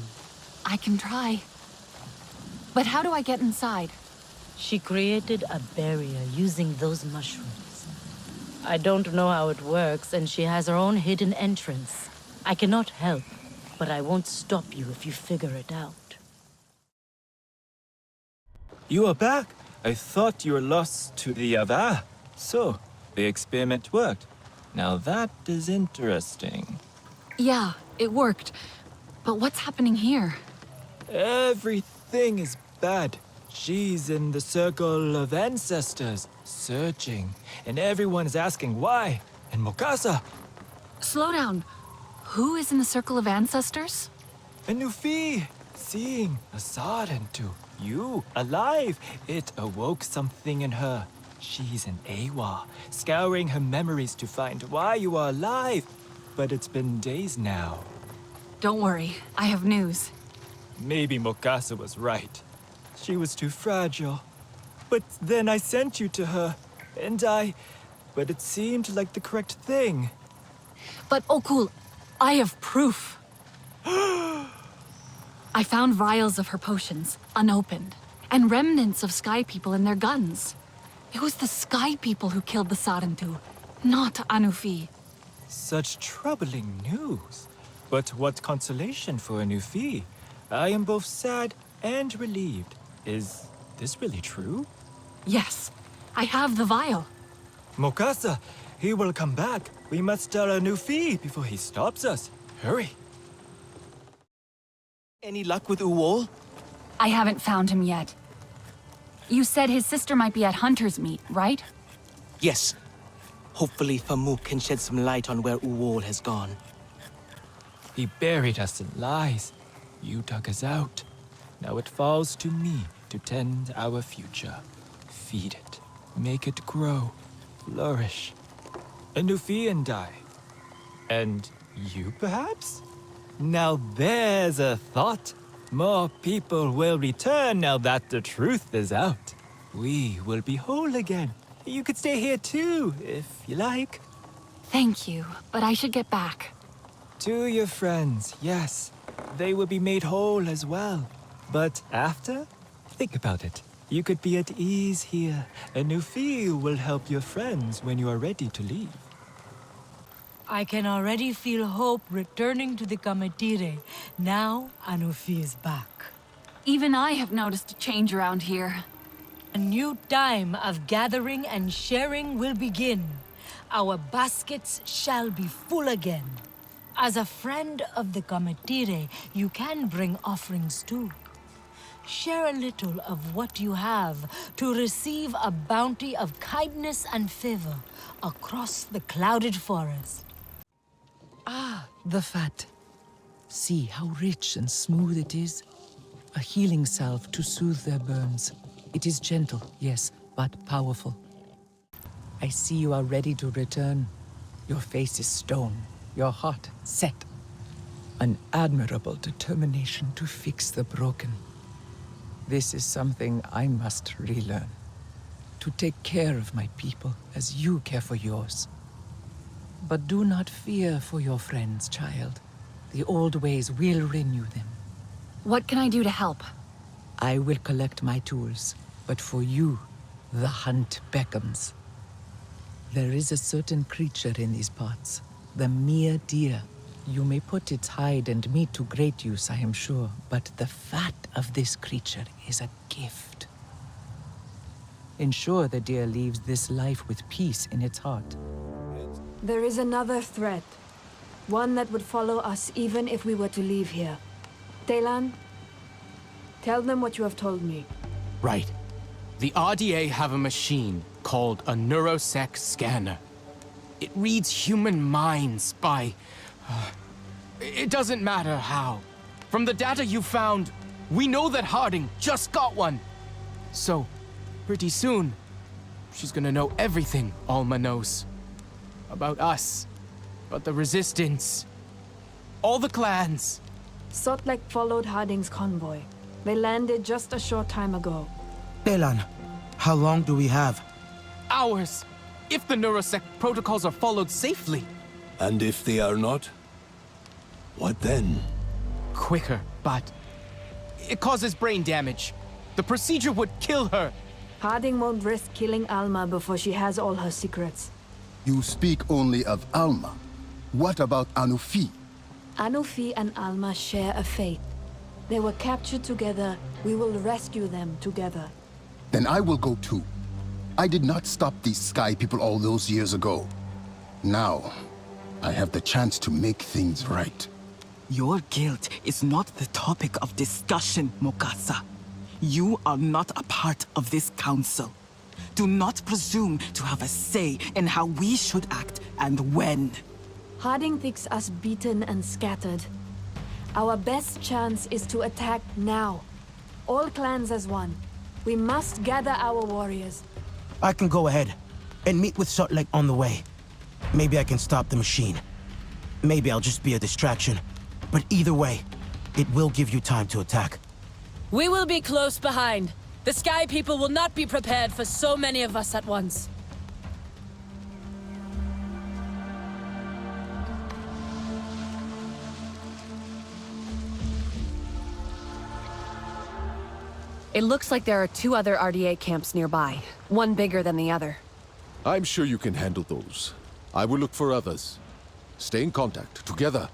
I can try. But how do I get inside? She created a barrier using those mushrooms. I don't know how it works, and she has her own hidden entrance. I cannot help, but I won't stop you if you figure it out. You are back? I thought you were lost to the Yavah. So, The experiment worked. Now that is interesting. Yeah, it worked. But what's happening here? Everything is bad. She's in the circle of ancestors, searching, and everyone is asking why. And Mokasa, Slow down. Who is in the circle of ancestors? and Nufi, seeing a Sarentu, you alive. It awoke something in her. She's an Awa, scouring her memories to find why you are alive. But it's been days now. Don't worry, I have news. Maybe Mokasa was right. She was too fragile. But then I sent you to her, but it seemed like the correct thing. But oh cool, I have proof. I found vials of her potions, unopened, and remnants of Sky People and their guns. It was the Sky People who killed the Sarentu, not Anufi. Such troubling news. But what consolation for Nufi. I am both sad and relieved. Is this really true? Yes, I have the vial. Mokasa, he will come back. We must tell Nufi before he stops us. Hurry. Any luck with Uwol? I haven't found him yet. You said his sister might be at Hunter's Meat, right? Yes. Hopefully Famuk can shed some light on where Uwol has gone. He buried us in lies. You dug us out. Now it falls to me to tend our future. Feed it. Make it grow. Flourish. Nufi and I. And you, perhaps? Now there's a thought. More people will return now that the truth is out. We will be whole again. You could stay here too, if you like. Thank you, but I should get back. To your friends, yes. They will be made whole as well. But after? Think about it. You could be at ease here. A Nufi will help your friends when you are ready to leave. I can already feel hope returning to the Neytiri. Now Anufi is back. Even I have noticed a change around here. A new time of gathering and sharing will begin. Our baskets shall be full again. As a friend of the Neytiri, you can bring offerings too. Share a little of what you have to receive a bounty of kindness and favor across the clouded forest. Ah, the fat. See how rich and smooth it is. A healing salve to soothe their burns. It is gentle, yes, but powerful. I see you are ready to return. Your face is stone, your heart set. An admirable determination to fix the broken. This is something I must relearn. To take care of my people as you care for yours. But do not fear for your friends, child. The old ways will renew them. What can I do to help? I will collect my tools, but for you, the hunt beckons. There is a certain creature in these parts, the mere deer. You may put its hide and meat to great use, I am sure, but the fat of this creature is a gift. Ensure the deer leaves this life with peace in its heart. There is another threat. One that would follow us even if we were to leave here. Telan, tell them what you have told me. Right. The RDA have a machine called a neurosec scanner. It reads human minds by... it doesn't matter how. From the data you found, we know that Harding just got one. So, pretty soon, she's gonna know everything Alma knows. About us, about the Resistance, all the clans. Sotlek followed Harding's convoy. They landed just a short time ago. Telan, how long do we have? Hours, if the neurosec protocols are followed safely. And if they are not? What then? Quicker, but it causes brain damage. The procedure would kill her. Harding won't risk killing Alma before she has all her secrets. You speak only of Alma. What about Anufi? Anufi and Alma share a fate. They were captured together. We will rescue them together. Then I will go too. I did not stop these Sky people all those years ago. Now, I have the chance to make things right. Your guilt is not the topic of discussion, Mokasa. You are not a part of this council. Do not presume to have a say in how we should act and when. Harding thinks us beaten and scattered. Our best chance is to attack now. All clans as one. We must gather our warriors. I can go ahead and meet with Sutlek on the way. Maybe I can stop the machine. Maybe I'll just be a distraction. But either way, it will give you time to attack. We will be close behind. The Sky People will not be prepared for so many of us at once. It looks like there are 2 other RDA camps nearby, one bigger than the other. I'm sure you can handle those. I will look for others. Stay in contact. Together,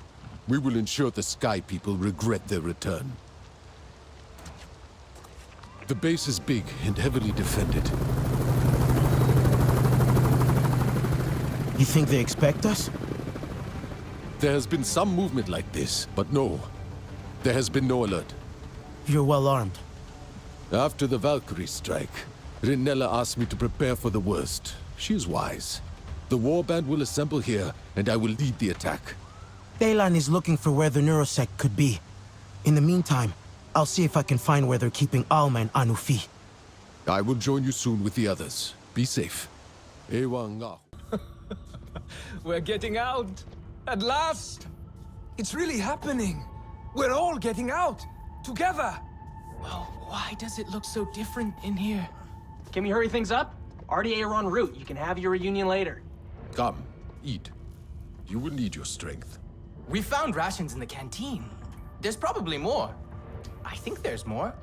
we will ensure the Sky People regret their return. The base is big and heavily defended. You think they expect us? There has been some movement like this, but no. There has been no alert. You're well armed. After the Valkyrie strike, Rinella asked me to prepare for the worst. She is wise. The warband will assemble here, and I will lead the attack. Daylan is looking for where the Neurosec could be. In the meantime, I'll see if I can find where they're keeping Alma and Anufi. I will join you soon with the others. Be safe. We're getting out! At last! It's really happening! We're all getting out! Together! Well, why does it look so different in here? Can we hurry things up? RDA are en route. You can have your reunion later. Come, eat. You will need your strength. We found rations in the canteen. There's probably more. I think there's more.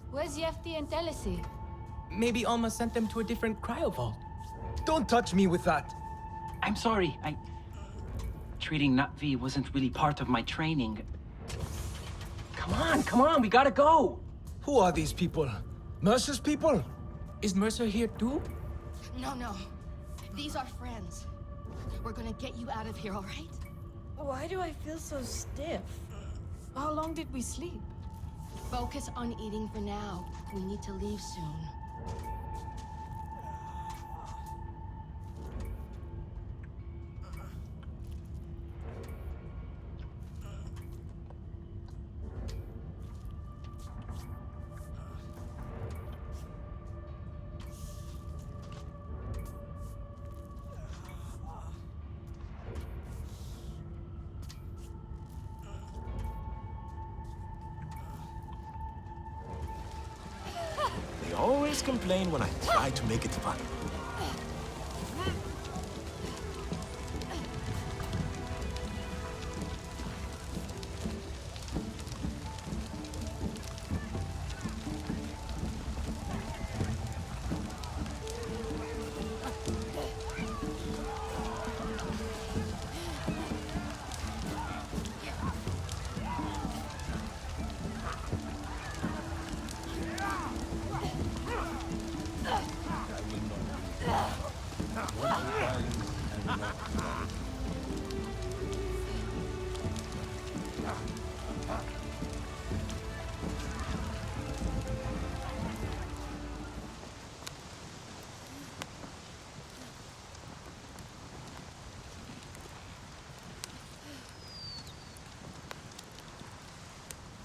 Where's Yefti and Telesi? Maybe Alma sent them to a different cryo vault. Don't touch me with that! I'm sorry. Treating Na'vi wasn't really part of my training. Come on, we gotta go! Who are these people? Mercer's people? Is Mercer here too? No. These are friends. We're gonna get you out of here, all right? Why do I feel so stiff? How long did we sleep? Focus on eating for now. We need to leave soon. They always complain when I try to make it fun.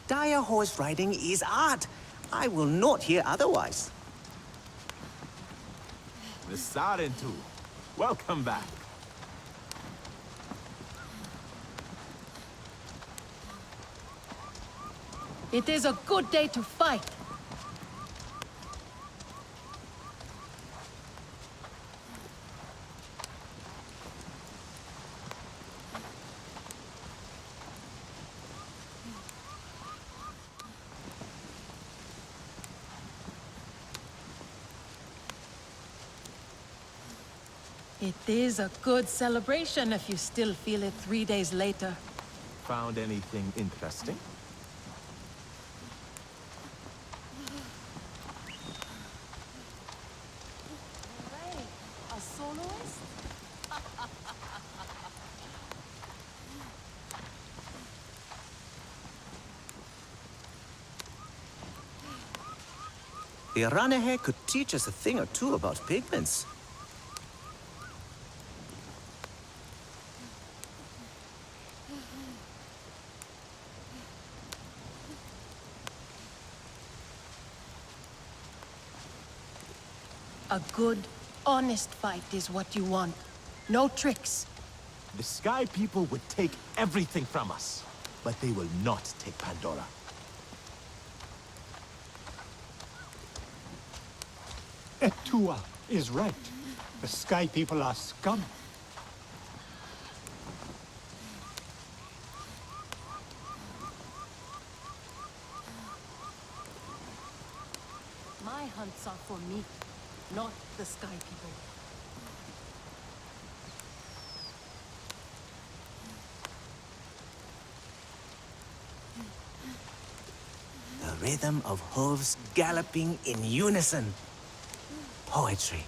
Direhorse riding is art. I will not hear otherwise. The Sarentu. Welcome back. It is a good day to fight. It is a good celebration if you still feel it 3 days later. Found anything interesting? A soloist? The RDA could teach us a thing or two about pigments. A good, honest fight is what you want. No tricks. The Sky People would take everything from us, but they will not take Pandora. Etua is right. The Sky People are scum. My hunts are for me, not the Sky People. The rhythm of hooves galloping in unison. Poetry.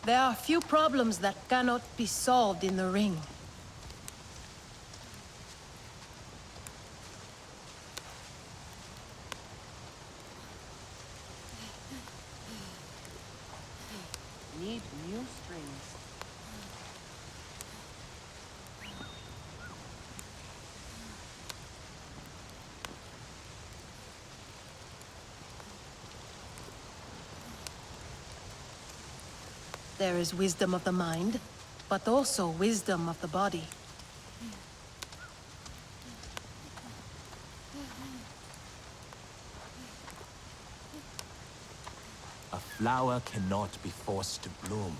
There are few problems that cannot be solved in the ring. Need new strings. There is wisdom of the mind, but also wisdom of the body. A flower cannot be forced to bloom.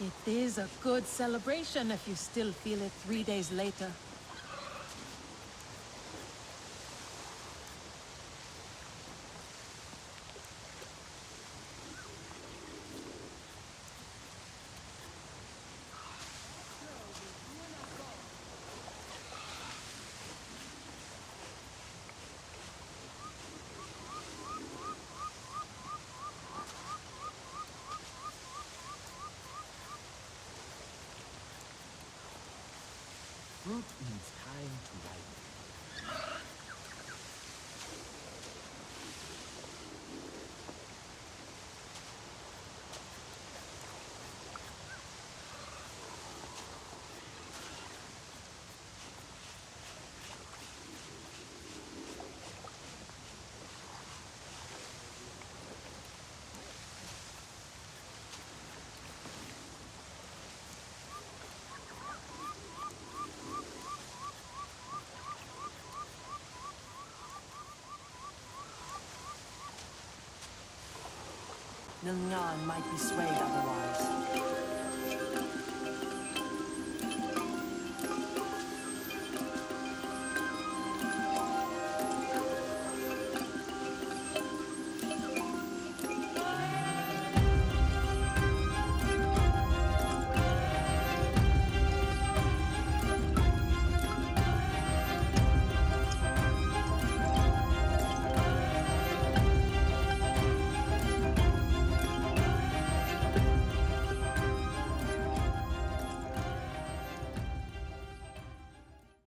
It is a good celebration if you still feel it 3 days later. Fruit needs time to ripen. Nilngan might be swayed otherwise.